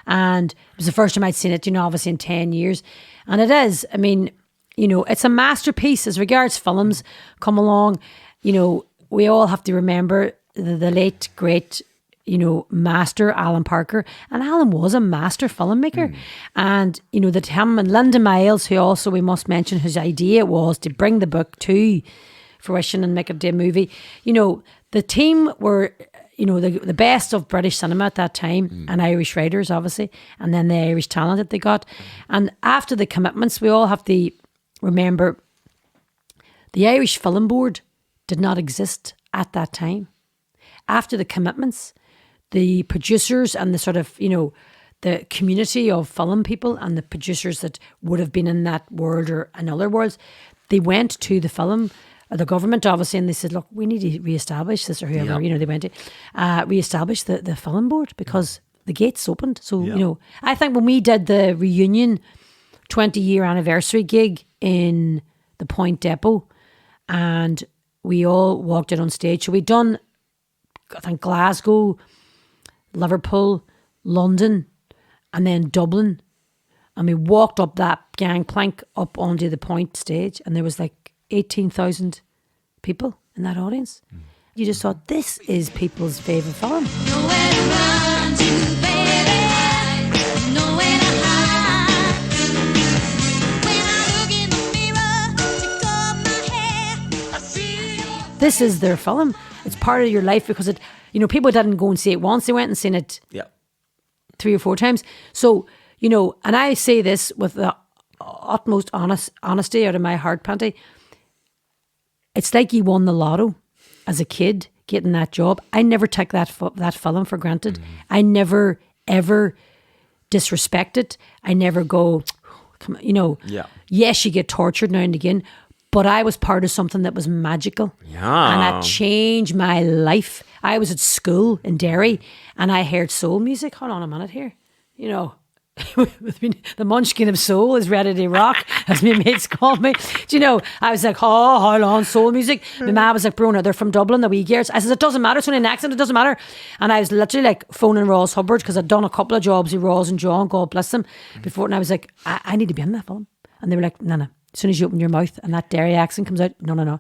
and it was the first time I'd seen it, you know, obviously in 10 years, and it is, I mean, you know, it's a masterpiece as regards films come along. You know, we all have to remember the late, great, you know, master Alan Parker. And Alan was a master filmmaker. And, you know, that him and Linda Miles, who also we must mention, whose idea was to bring the book to fruition and make it a movie. You know, the team were, you know, the best of British cinema at that time, and Irish writers, obviously, and then the Irish talent that they got. And after The Commitments, we all have to remember, the Irish Film Board did not exist at that time. After The Commitments, the producers and the sort of, you know, the community of film people and the producers that would have been in that world or in other worlds, they went to the government, obviously, and they said, look, we need to re-establish this, or whoever, you know, they went to re-establish the Film Board because the gates opened. So, you know, I think when we did the reunion 20-year anniversary gig in the Point Depot, and we all walked out on stage. So we'd done, I think, Glasgow, Liverpool, London, and then Dublin. And we walked up that gangplank up onto the Point stage, and there was like 18,000 people in that audience. You just thought, this is people's favourite film. Nowhere to run to, baby. Nowhere to hide. When I look in the mirror, pick up my hair, I see your This is their film. It's part of your life because it, you know, people didn't go and see it once. They went and seen it 3 or 4 times. So, you know, and I say this with the utmost honesty out of my heart, Panti. It's like you won the lotto as a kid getting that job. I never took that film for granted. I never, ever disrespect it. I never go, come on, you know. Yeah. Yes, you get tortured now and again, but I was part of something that was magical. Yeah. And that changed my life. I was at school in Derry and I heard soul music. Hold on a minute here. You know, the munchkin of soul is ready to rock, as my mates called me. Do you know, I was like, oh, hold on, soul music. My mum was like, Brona, they're from Dublin, the wee girls. I said, it doesn't matter, it's only an accent, it doesn't matter. And I was literally like phoning Ross Hubbard, because I'd done a couple of jobs with Ross and John, God bless them, before. And I was like, I need to be in that film. And they were like, no. As soon as you open your mouth and that Derry accent comes out, no,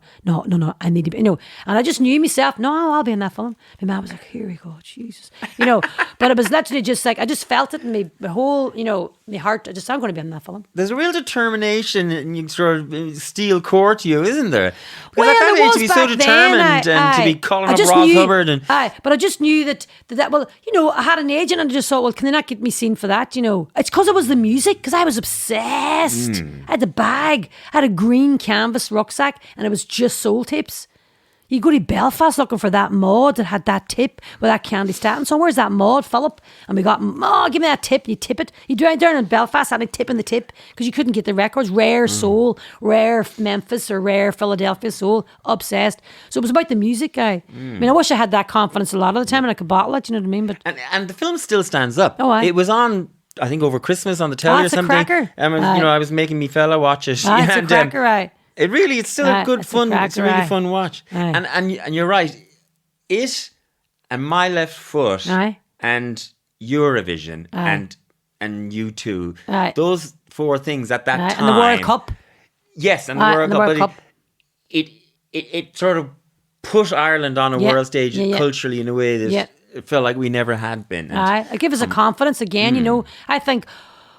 I need to be, you know. And I just knew myself, no, I'll be in that film. My mum was like, here we go, Jesus. You know, but it was literally just like, I just felt it in my whole, you know, my heart. I'm going to be in that film. There's a real determination and you sort of steel core to you, isn't there? Because Well, at that there age was to be so back then, determined and to be calling up Ross Hubbard and but I just knew that, well, you know, I had an agent and I just thought, well, can they not get me seen for that, you know? It's because it was the music, because I was obsessed. I had the bag, I had a green canvas rucksack and it was just soul tapes. You go to Belfast looking for that mod that had that tip with that candy statin. So where's that mod, Philip? And we got, give me that tip. You tip it. You drive down in Belfast and tip in the tip because you couldn't get the records. Rare soul, rare Memphis or rare Philadelphia soul. Obsessed. So it was about the music, guy. I mean, I wish I had that confidence a lot of the time and I could bottle it, you know what I mean? But and the film still stands up. Oh, aye. It was on, I think, over Christmas on the telly or it's a something. cracker. You know, I was making me fella watch it. it's a cracker, right? It's still a good it's a fun. cracker, It's a really aye. fun watch. Aye. And you're right. It and My Left Foot Aye. and Eurovision Aye. and you two. Aye. Those four things at that Right, time. and the World Cup. Yes, and the Aye, World and the Cup. World but Cup. It sort of put Ireland on a Yeah, world stage yeah. culturally in a way that Yeah. it felt like we never had been. And Aye, it gives us a confidence again. You know, I think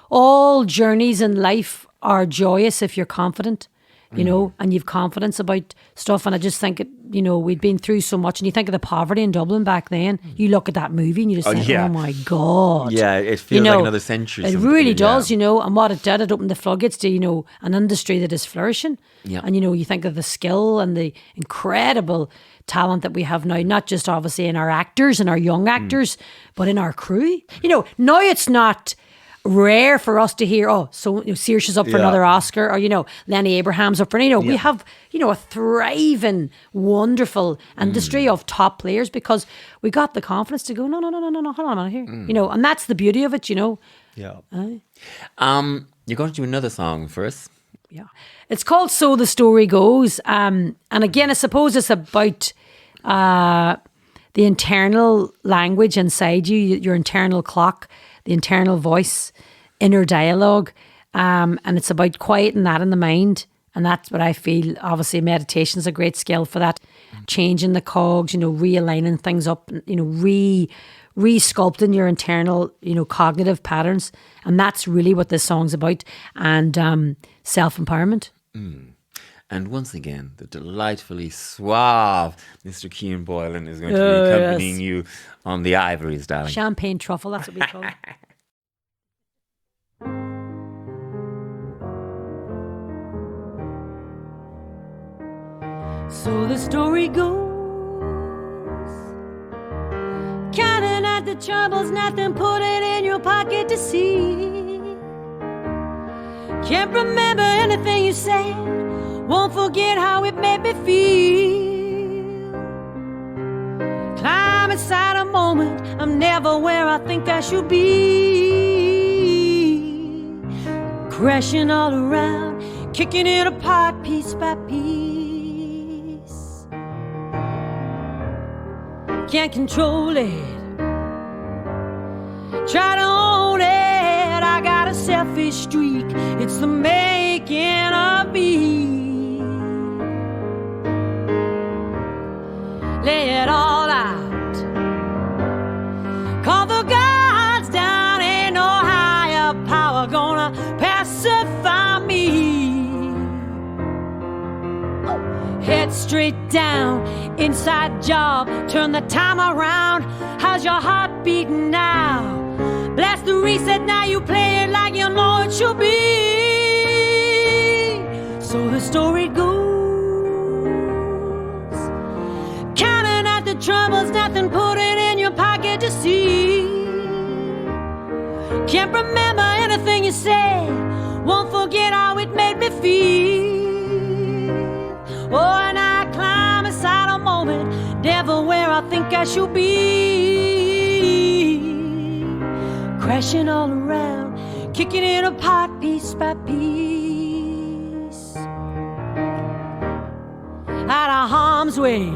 all journeys in life are joyous if you're confident, you know, and you've confidence about stuff. And I just think, you know, we'd been through so much. And you think of the poverty in Dublin back then. You look at that movie and you just think, yeah. oh my God. Yeah, it feels You know, like another century. It something, really yeah. does, you know. And what it did, it opened the floodgates to, you know, an industry that is flourishing. Yeah. And, you know, you think of the skill and the incredible talent that we have now, not just obviously in our actors and our young actors, but in our crew. You know, now it's not rare for us to hear, so you know, Saoirse is up for Yeah. another Oscar, or, you know, Lenny Abraham's up for, you know, we have, you know, a thriving, wonderful industry of top players because we got the confidence to go, no, hold on a minute here. You know, and that's the beauty of it, you know. Yeah. Aye. You're going to do another song for us. Yeah. It's called So the Story Goes. And again, I suppose it's about the internal language inside you, your internal clock, the internal voice, inner dialogue. And it's about quieting that in the mind. And that's what I feel. Obviously, meditation is a great skill for that. Changing the cogs, you know, realigning things up, you know, re-sculpting your internal, you know, cognitive patterns. And that's really what this song's about. And self-empowerment. And once again, the delightfully suave Mr. Cian Boylan is going to be accompanying you on the ivories, darling. Champagne truffle, that's what we call it. So the story goes, counting out the troubles, nothing, put it in your pocket to see. Can't remember anything you said, won't forget how it made me feel. Climb inside a moment, I'm never where I think I should be. Crashing all around, kicking it apart piece by piece. Can't control it, try to own it. I got a selfish streak, it's the making of me. Lay it all out, call the gods down, ain't no higher power gonna pacify me. Head straight down, inside job, turn the time around. How's your heart beating now? Blast the reset, now you play it like you know it should be. So the story goes, counting out the troubles, nothing, put it in your pocket to see. Can't remember anything you said. Won't forget how it made me feel. Oh, and I climb inside a moment, never where I think I should be. Crashing all around, kicking it apart piece by piece. Out of harm's way.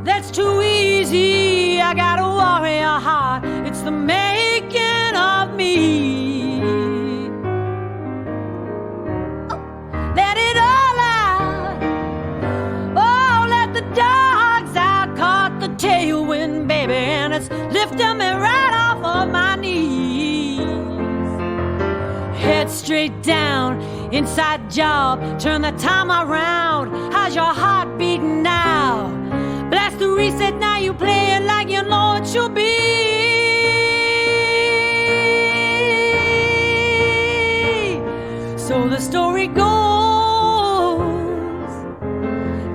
That's too easy. I got a warrior heart. It's the making of me. Let it all out. Oh, let the dogs out. Caught the tailwind, baby, and it's lifting me right off of my knees. Head straight down, inside job. Turn the time around. How's your heart beating now? Blast the reset, now you play it like you know it should be. So the story goes,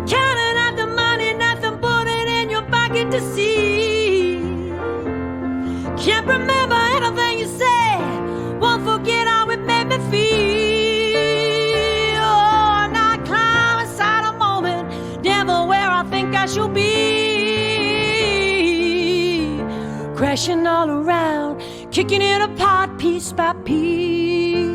counting out the money, nothing but it in your pocket to see. Can't remember anything you said, won't forget how it made me feel. Oh, and I climb inside a moment, never where I think I should be. Crashing all around, kicking it apart piece by piece.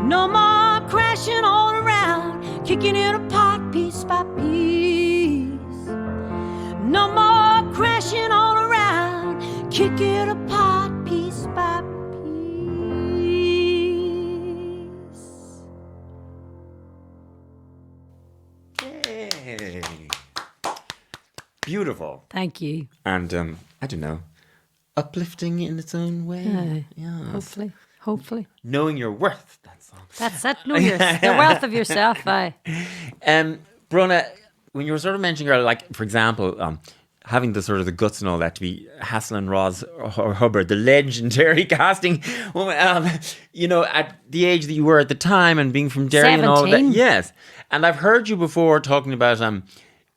No more crashing all around, kicking it apart piece by piece. No more crashing all around, kick it apart piece by piece. Yay. Beautiful. Thank you. And, I don't know, uplifting in its own way. Yeah. Hopefully. Knowing your worth, that song. That's it. Know the wealth of yourself. Aye. Bronagh, when you were sort of mentioning earlier, like, for example, having the sort of the guts and all that to be hassling Roz or Hubbard, the legendary casting woman, you know, at the age that you were at the time and being from Derry and all that. 17. Yes. And I've heard you before talking about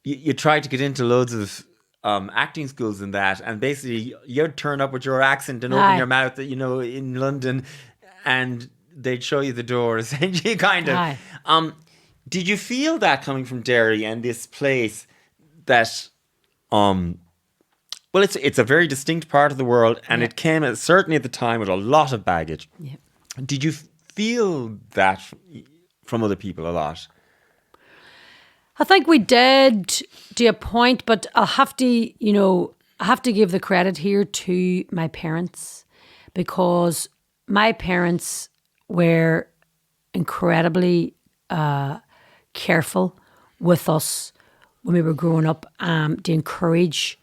you tried to get into loads of acting schools and that, and basically you'd turn up with your accent and open Aye. your mouth, you know, in London, and they'd show you the door, essentially, kind of. Aye. Did you feel that coming from Derry and this place that, well, it's a very distinct part of the world, and it came certainly at the time with a lot of baggage. Yeah. Did you feel that from other people a lot? I think we did to a point, but I have to give the credit here to my parents, because my parents were incredibly careful with us when we were growing up, to encourage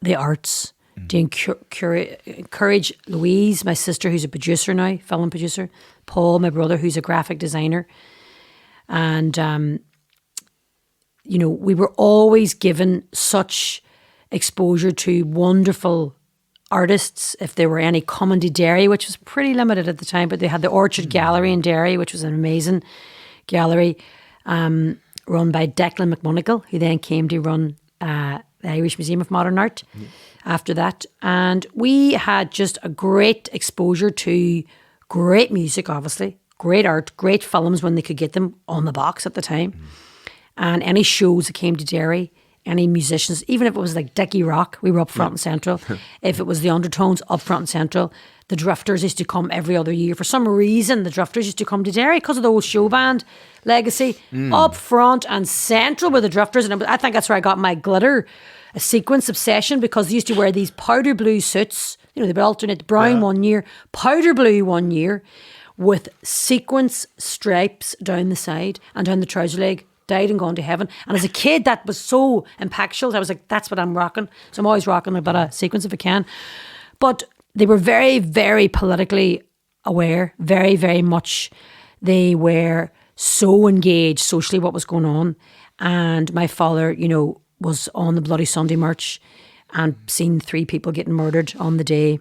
the arts, to encourage Louise, my sister, who's a producer now, film producer, Paul, my brother, who's a graphic designer, and you know, we were always given such exposure to wonderful artists, if there were any, coming to Derry, which was pretty limited at the time, but they had the Orchard Gallery in Derry, which was an amazing gallery, run by Declan McMonagle, who then came to run the Irish Museum of Modern Art after that. And we had just a great exposure to great music, obviously, great art, great films when they could get them on the box at the time. And any shows that came to Derry, any musicians, even if it was like Dickie Rock, we were up front and central. If it was the Undertones, up front and central. The Drifters used to come every other year. For some reason, the Drifters used to come to Derry because of the old show band legacy. Up front and central with the Drifters. And I think that's where I got my glitter sequence obsession, because they used to wear these powder blue suits. You know, they would alternate brown one year, powder blue one year, with sequence stripes down the side and down the trouser leg. Died and gone to heaven. And as a kid, that was so impactful. I was like, that's what I'm rocking. So I'm always rocking a bit of sequence if I can. But they were very, very politically aware, very, very much. They were so engaged socially what was going on. And my father, you know, was on the Bloody Sunday March and seen 3 people getting murdered on the day.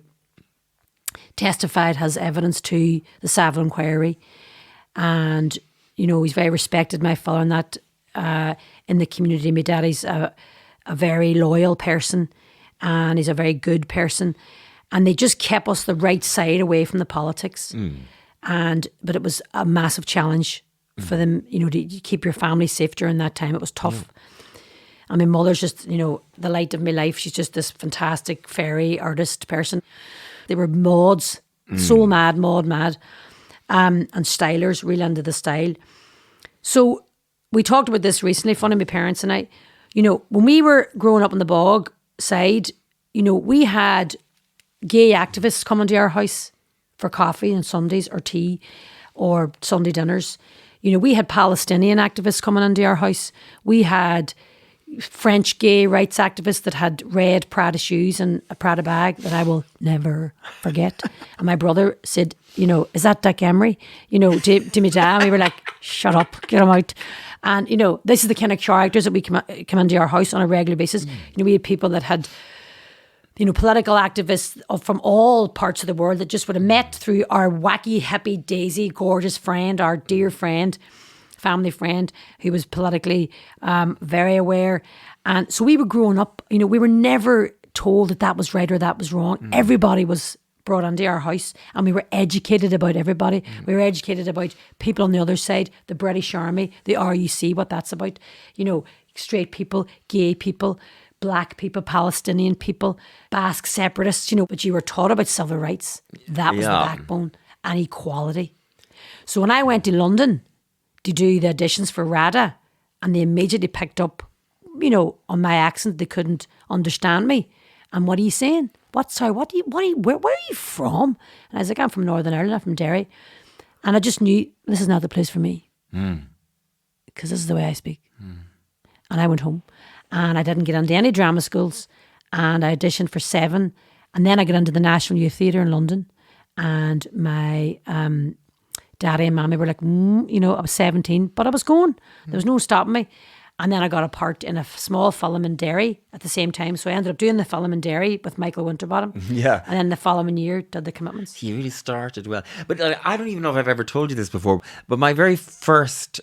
Testified as evidence to the Savile inquiry. And you know, he's very respected, my father, in that in the community. My daddy's a very loyal person, and he's a very good person. And they just kept us the right side away from the politics. But it was a massive challenge for them, to keep your family safe during that time. It was tough. And my mother's just, the light of my life. She's just this fantastic fairy artist person. They were mods, so mad, and stylers, real into the style. So we talked about this recently, funny, my parents and I. When we were growing up in the bog side, we had gay activists coming to our house for coffee on Sundays or tea or Sunday dinners. We had Palestinian activists coming into our house. We had French gay rights activists that had red Prada shoes and a Prada bag that I will never forget. And my brother said, is that Dick Emery? To me dad, and we were like, shut up, get him out. And, this is the kind of characters that we come into our house on a regular basis. We had people that had, political activists from all parts of the world that just would have met through our wacky, hippie, Daisy, gorgeous friend, our dear friend, family friend, who was politically very aware. And so we were growing up, we were never told that was right or that was wrong. Everybody was brought into our house and we were educated about everybody. We were educated about people on the other side, the British Army, the RUC, what that's about, straight people, gay people, black people, Palestinian people, Basque separatists, but you were taught about civil rights. That was the backbone, and equality. So when I went to London to do the auditions for RADA, and they immediately picked up, on my accent, they couldn't understand me. And what are you saying? Where are you from? And I was like, I'm from Northern Ireland, I'm from Derry. And I just knew this is not the place for me. Because this is the way I speak. And I went home. And I didn't get into any drama schools. And I auditioned for 7. And then I got into the National Youth Theatre in London. And my daddy and mommy were like, I was 17, but I was going. There was no stopping me. And then I got a part in a small film in Derry at the same time. So I ended up doing the film in Derry with Michael Winterbottom. Yeah. And then the following year did the Commitments. He really started well. But I don't even know if I've ever told you this before, but my very first,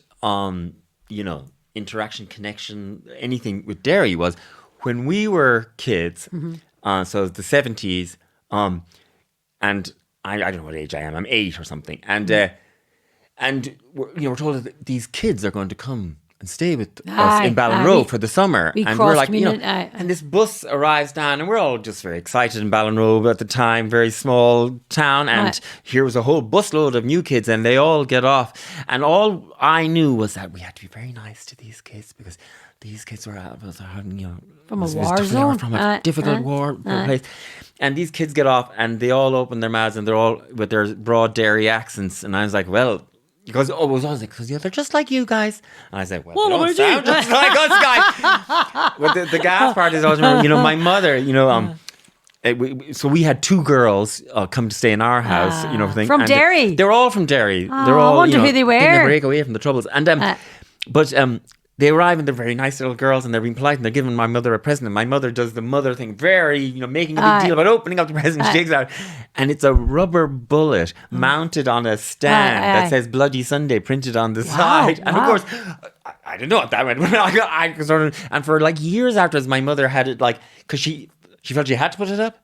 interaction, connection, anything with Derry was when we were kids. So the 70s, and I don't know what age I am. I'm 8 or something. And we're told that these kids are going to come and stay with us in Ballinrobe for the summer. We and we're like, and this bus arrives down and we're all just very excited in Ballinrobe at the time, very small town. And here was a whole busload of new kids and they all get off. And all I knew was that we had to be very nice to these kids because these kids were from a war zone. From a difficult war place. And these kids get off and they all open their mouths and they're all with their broad Derry accents. And I was like, well, because they're just like you guys. And I said, well, they don't sound just like us guys. But the gas part is always, my mother, so we had 2 girls come to stay in our house, from Derry. They're all from Derry. Oh, they're all, I wonder who they were. They never break away from the troubles. And they arrive and they're very nice little girls and they're being polite and they're giving my mother a present. And my mother does the mother thing, very, making a big deal about opening up the present. She takes it out and it's a rubber bullet mounted on a stand that says Bloody Sunday printed on the side. And of course, I didn't know what that meant. And for like years afterwards, my mother had it because she felt she had to put it up.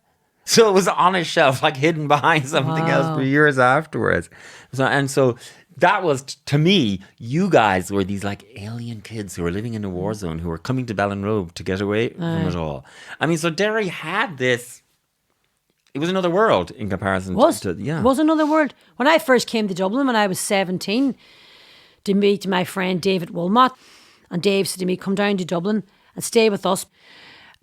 So it was on a shelf, hidden behind something else for years afterwards. So that was, to me, you guys were these alien kids who were living in a war zone, who were coming to Ballinrobe to get away from it all. I mean, so Derry had this, it was another world in comparison to. It was another world. When I first came to Dublin when I was 17 to meet my friend David Wilmot, and Dave said to me, come down to Dublin and stay with us.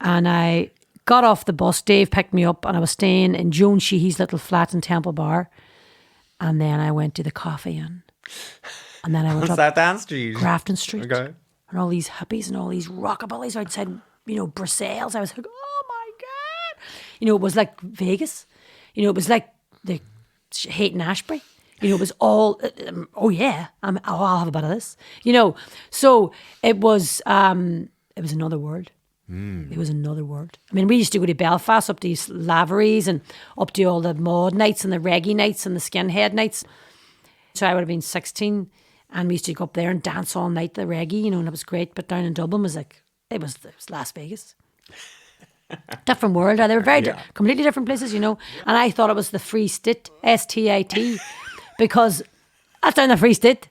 And I got off the bus, Dave picked me up, and I was staying in Joan Sheehy's little flat in Temple Bar. And then I went to the Coffee Inn. And then I went up South Ann Street, Grafton Street. Okay. And all these hippies and all these rockabillys outside, Brussels. I was like, oh my God. It was like Vegas. It was like the Hayton Ashbury. It was all, I'll have a bit of this. So it was another world. It was another world. I mean, we used to go to Belfast, up to these laveries and up to all the mod nights and the reggae nights and the skinhead nights. So I would have been 16 and we used to go up there and dance all night, the reggae, and it was great. But down in Dublin was it was Las Vegas. different world. They were very completely different places, you know. And I thought it was the Free State, STIT, because that's down the Free State.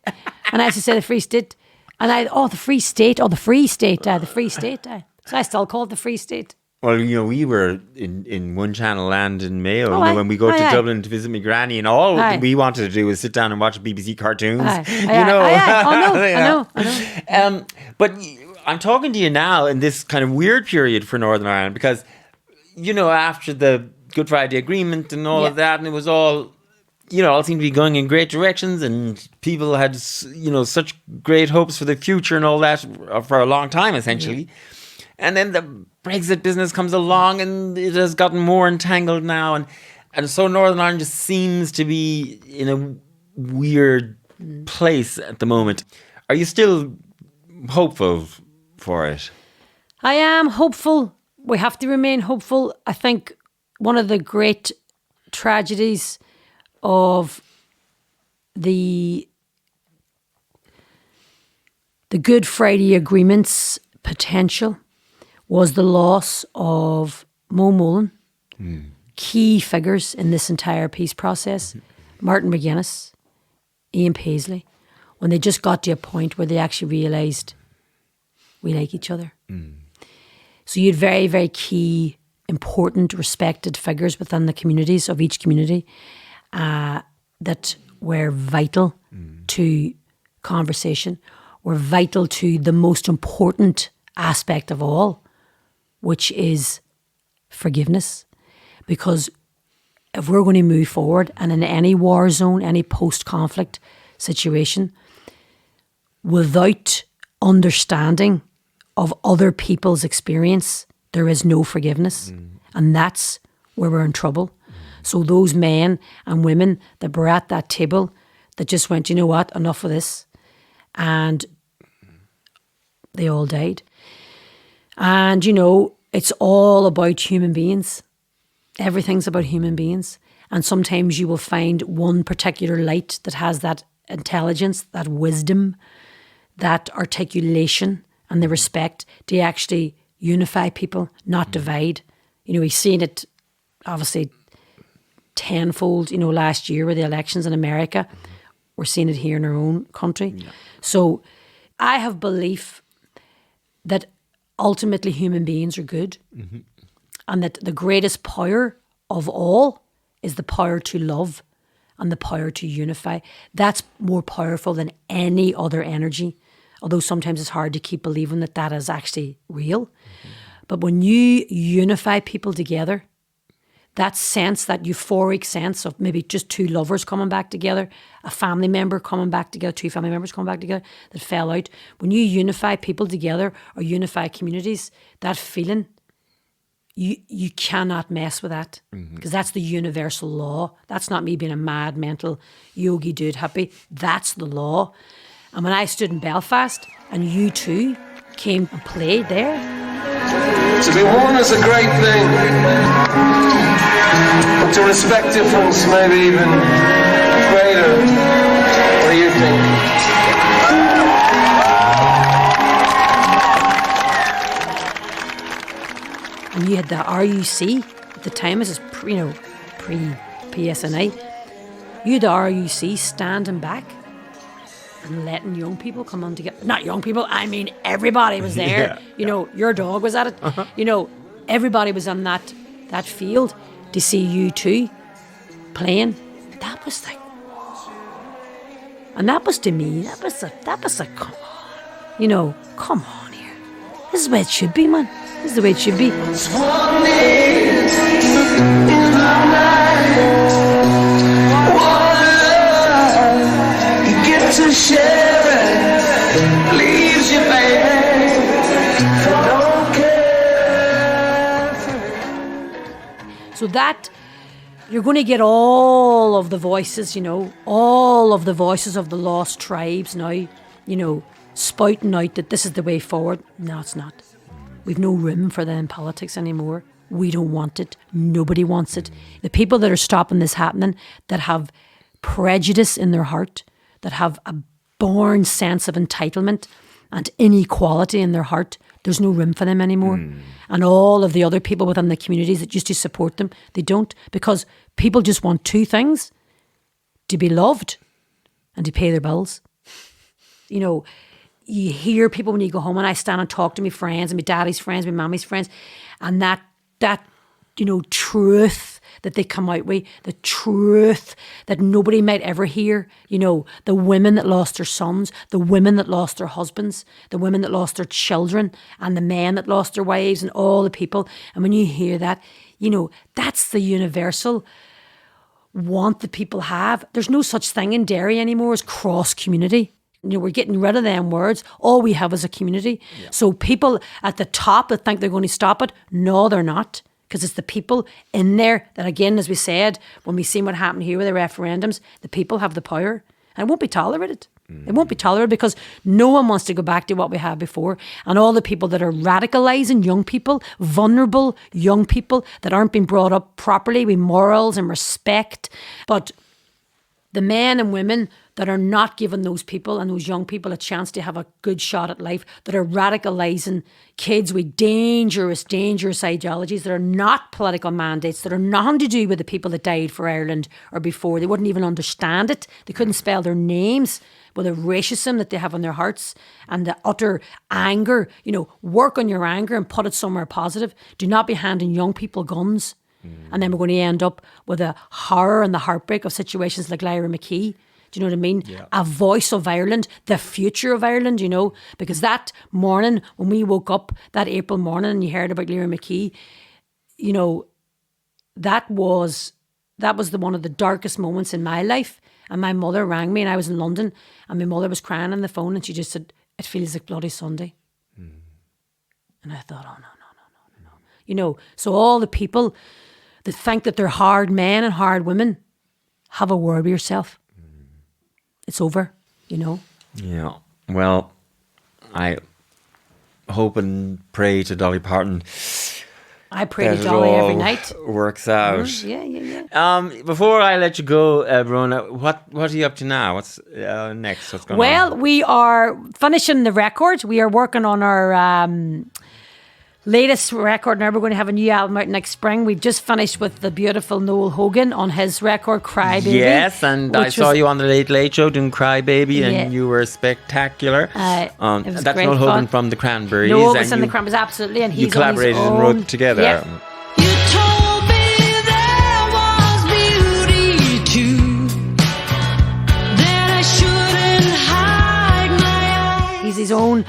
And I used to say the Free State. And the Free State, the Free State, the Free State. So I still call it the Free State. Well, you know, we were in one channel land in Mayo. When we go to Dublin to visit my granny, and all we wanted to do was sit down and watch BBC cartoons. I know. But I'm talking to you now in this kind of weird period for Northern Ireland because, you know, after the Good Friday Agreement and all of that, and it was all, you know, all seemed to be going in great directions, and people had, you know, such great hopes for the future and all that for a long time, essentially. And then the Brexit business comes along, and it has gotten more entangled now, and so Northern Ireland just seems to be in a weird place at the moment. Are you still hopeful for it? I am hopeful. We have to remain hopeful. I think one of the great tragedies of the Good Friday Agreement's potential was the loss of Mo Mullen, key figures in this entire peace process, Martin McGuinness, Ian Paisley, when they just got to a point where they actually realised we like each other. So you had very, very key, important, respected figures within the communities of each community that were vital to conversation, were vital to the most important aspect of all, which is forgiveness. Because if we're going to move forward, and in any war zone, any post-conflict situation, without understanding of other people's experience, there is no forgiveness. And that's where we're in trouble. So those men and women that were at that table that just went, you know what, enough of this. And they all died. And, you know, it's all about human beings. Everything's about human beings. And sometimes you will find one particular light that has that intelligence, that wisdom, that articulation and the respect to actually unify people, not divide. You know, we've seen it obviously tenfold, you know, last year with the elections in America. We're seeing it here in our own country. Yeah. So I have belief that ultimately human beings are good, and that the greatest power of all is the power to love and the power to unify. That's more powerful than any other energy, although sometimes it's hard to keep believing that that is actually real. But when you unify people together, that sense, that euphoric sense of maybe just two lovers coming back together, a family member coming back together, two family members coming back together that fell out. When you unify people together or unify communities, that feeling, you cannot mess with that, because that's the universal law. That's not me being a mad, mental, yogi dude hippie. That's the law. And when I stood in Belfast and you two came and played there. To be one is a great thing, but to respect difference maybe even greater. What do you think? And you had the RUC at the time, this is pre-PSNI. You had the RUC standing back and letting young people come on together. Not young people, I mean everybody was there. You know, your dog was at it. You know, everybody was on that field to see you two playing. That was like, and that was to me, that was like, come on. You know, come on here. This is the way it should be, man. This is the way it should be. One is in my life. One love, you get to share it. Leaves you, baby. Don't care for it. So that, you're going to get all of the voices, you know, all of the voices of the lost tribes now, you know, spouting out that this is the way forward. No, it's not. We've no room for that in politics anymore. We don't want it. Nobody wants it. The people that are stopping this happening, that have prejudice in their heart, that have a born sense of entitlement and inequality in their heart, there's no room for them anymore. And all of the other people within the communities that used to support them, they don't, because people just want two things: to be loved and to pay their bills. You know, you hear people when you go home, and I stand and talk to my friends and my daddy's friends, my mommy's friends, and that you know, truth that they come out with, the truth that nobody might ever hear, you know, the women that lost their sons, the women that lost their husbands, the women that lost their children, and the men that lost their wives, and all the people. And when you hear that, you know, that's the universal want that people have. There's no such thing in Derry anymore as cross community. You know, we're getting rid of them words. All we have is a community. Yeah. So people at the top that think they're going to stop it, no, they're not. Because it's the people in there that, again, as we said, when we seen what happened here with the referendums, the people have the power. And it won't be tolerated. It won't be tolerated because no one wants to go back to what we had before. And all the people that are radicalising young people, vulnerable young people that aren't being brought up properly with morals and respect. But the men and women that are not giving those people and those young people a chance to have a good shot at life, that are radicalising kids with dangerous ideologies, that are not political mandates, that are nothing to do with the people that died for Ireland or before. They wouldn't even understand it. They couldn't spell their names. With the racism that they have in their hearts and the utter anger, you know, work on your anger and put it somewhere positive. Do not be handing young people guns. And then we're going to end up with the horror and the heartbreak of situations like Lyra McKee. Do you know what I mean? Yeah. A voice of Ireland, the future of Ireland, you know, because that morning when we woke up, that April morning, and you heard about Lyra McKee, you know, that was one of the darkest moments in my life. And my mother rang me, and I was in London, and my mother was crying on the phone, and she just said, "It feels like bloody Sunday." And I thought, oh, no. You know, so all the people that think that they're hard men and hard women, have a word with yourself. It's over, you know. Yeah. Well, I hope and pray to Dolly Parton. I pray to Dolly every night. Works out. Yeah. Before I let you go, Bronagh, what are you up to now? What's next? What's going on? Well, we are finishing the record. We are working on our latest record now. We're going to have a new album out next spring. We've just finished with the beautiful Noel Hogan on his record, Cry Baby. Yes, and I saw you on the Late Late Show doing Cry Baby, and you were spectacular. It was that's great Noel Hogan fun. from the Cranberries. Noel was in the Cranberries, absolutely. And he's you collaborated on his and own. wrote together. Yep. You told me there was beauty too, that I shouldn't hide my eyes. He's his own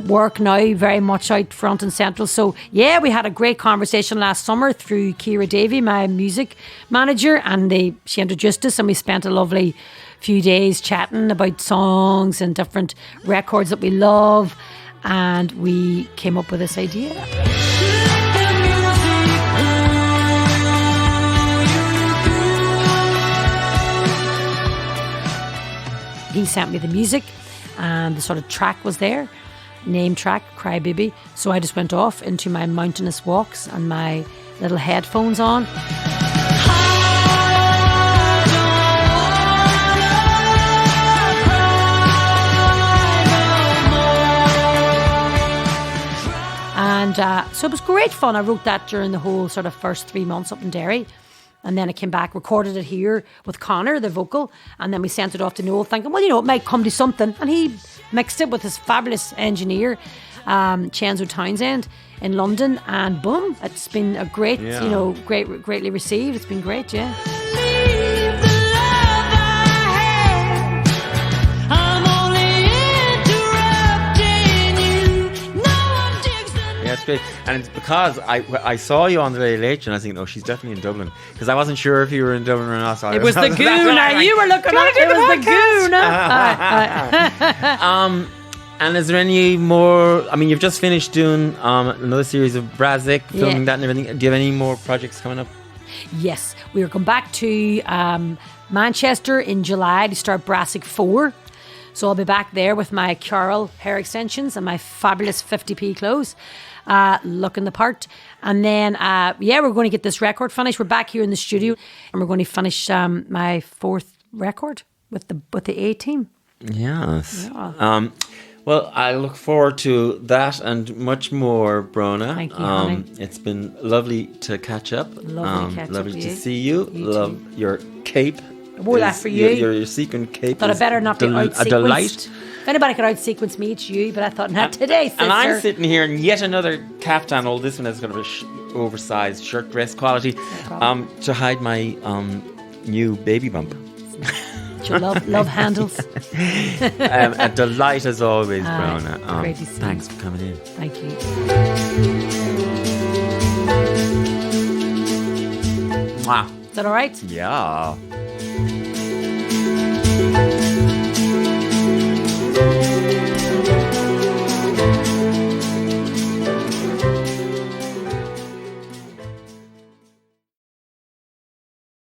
work now, very much out front and central. So yeah, we had a great conversation last summer through Ciara Davey, my music manager, and she introduced us, and we spent a lovely few days chatting about songs and different records that we love, and we came up with this idea. He sent me the music, and the sort of track was there, name track, Cry Baby. So I just went off into my mountainous walks and my little headphones on. And so it was great fun. I wrote that during the whole sort of first 3 months up in Derry. And then I came back, recorded it here with Connor, the vocal, and then we sent it off to Noel thinking, well, you know, it might come to something. And he mixed it with his fabulous engineer, Cian Townsend, in London, and boom, it's been a great, you know, greatly received. It's been great, yeah. That's great. And it's because I saw you on the Late Late Show, and I was thinking, oh, she's definitely in Dublin. Because I wasn't sure if you were in Dublin or not. So it was the Goon. You were looking at it. It was the Goon. And is there any more? I mean, you've just finished doing another series of Brassic, filming that and everything. Do you have any more projects coming up? Yes. We are going back to Manchester in July to start Brassic 4. So I'll be back there with my Carol hair extensions and my fabulous 50p clothes, looking the part. And then, we're going to get this record finished. We're back here in the studio, and we're going to finish my 4th record with the A-Team. Yes. Yeah. Well, I look forward to that and much more, Bronagh. Thank you, honey. It's been lovely to catch up. Lovely to catch up Lovely with to you. see you. You Love your cape. I wore that for you. Your sequin cape. Thought I is better not be a out-sequenced. delight. If anybody could out-sequence me, it's you, but I thought, not today, sister. And I'm sitting here in yet another caftan. Oh, this one has kind of a oversized shirt dress quality problem. to hide my new baby bump. Your love handles. A delight as always, Aye, Bronagh. great to see you. Thanks for coming in. Thank you. Mwah. Is that all right? Yeah.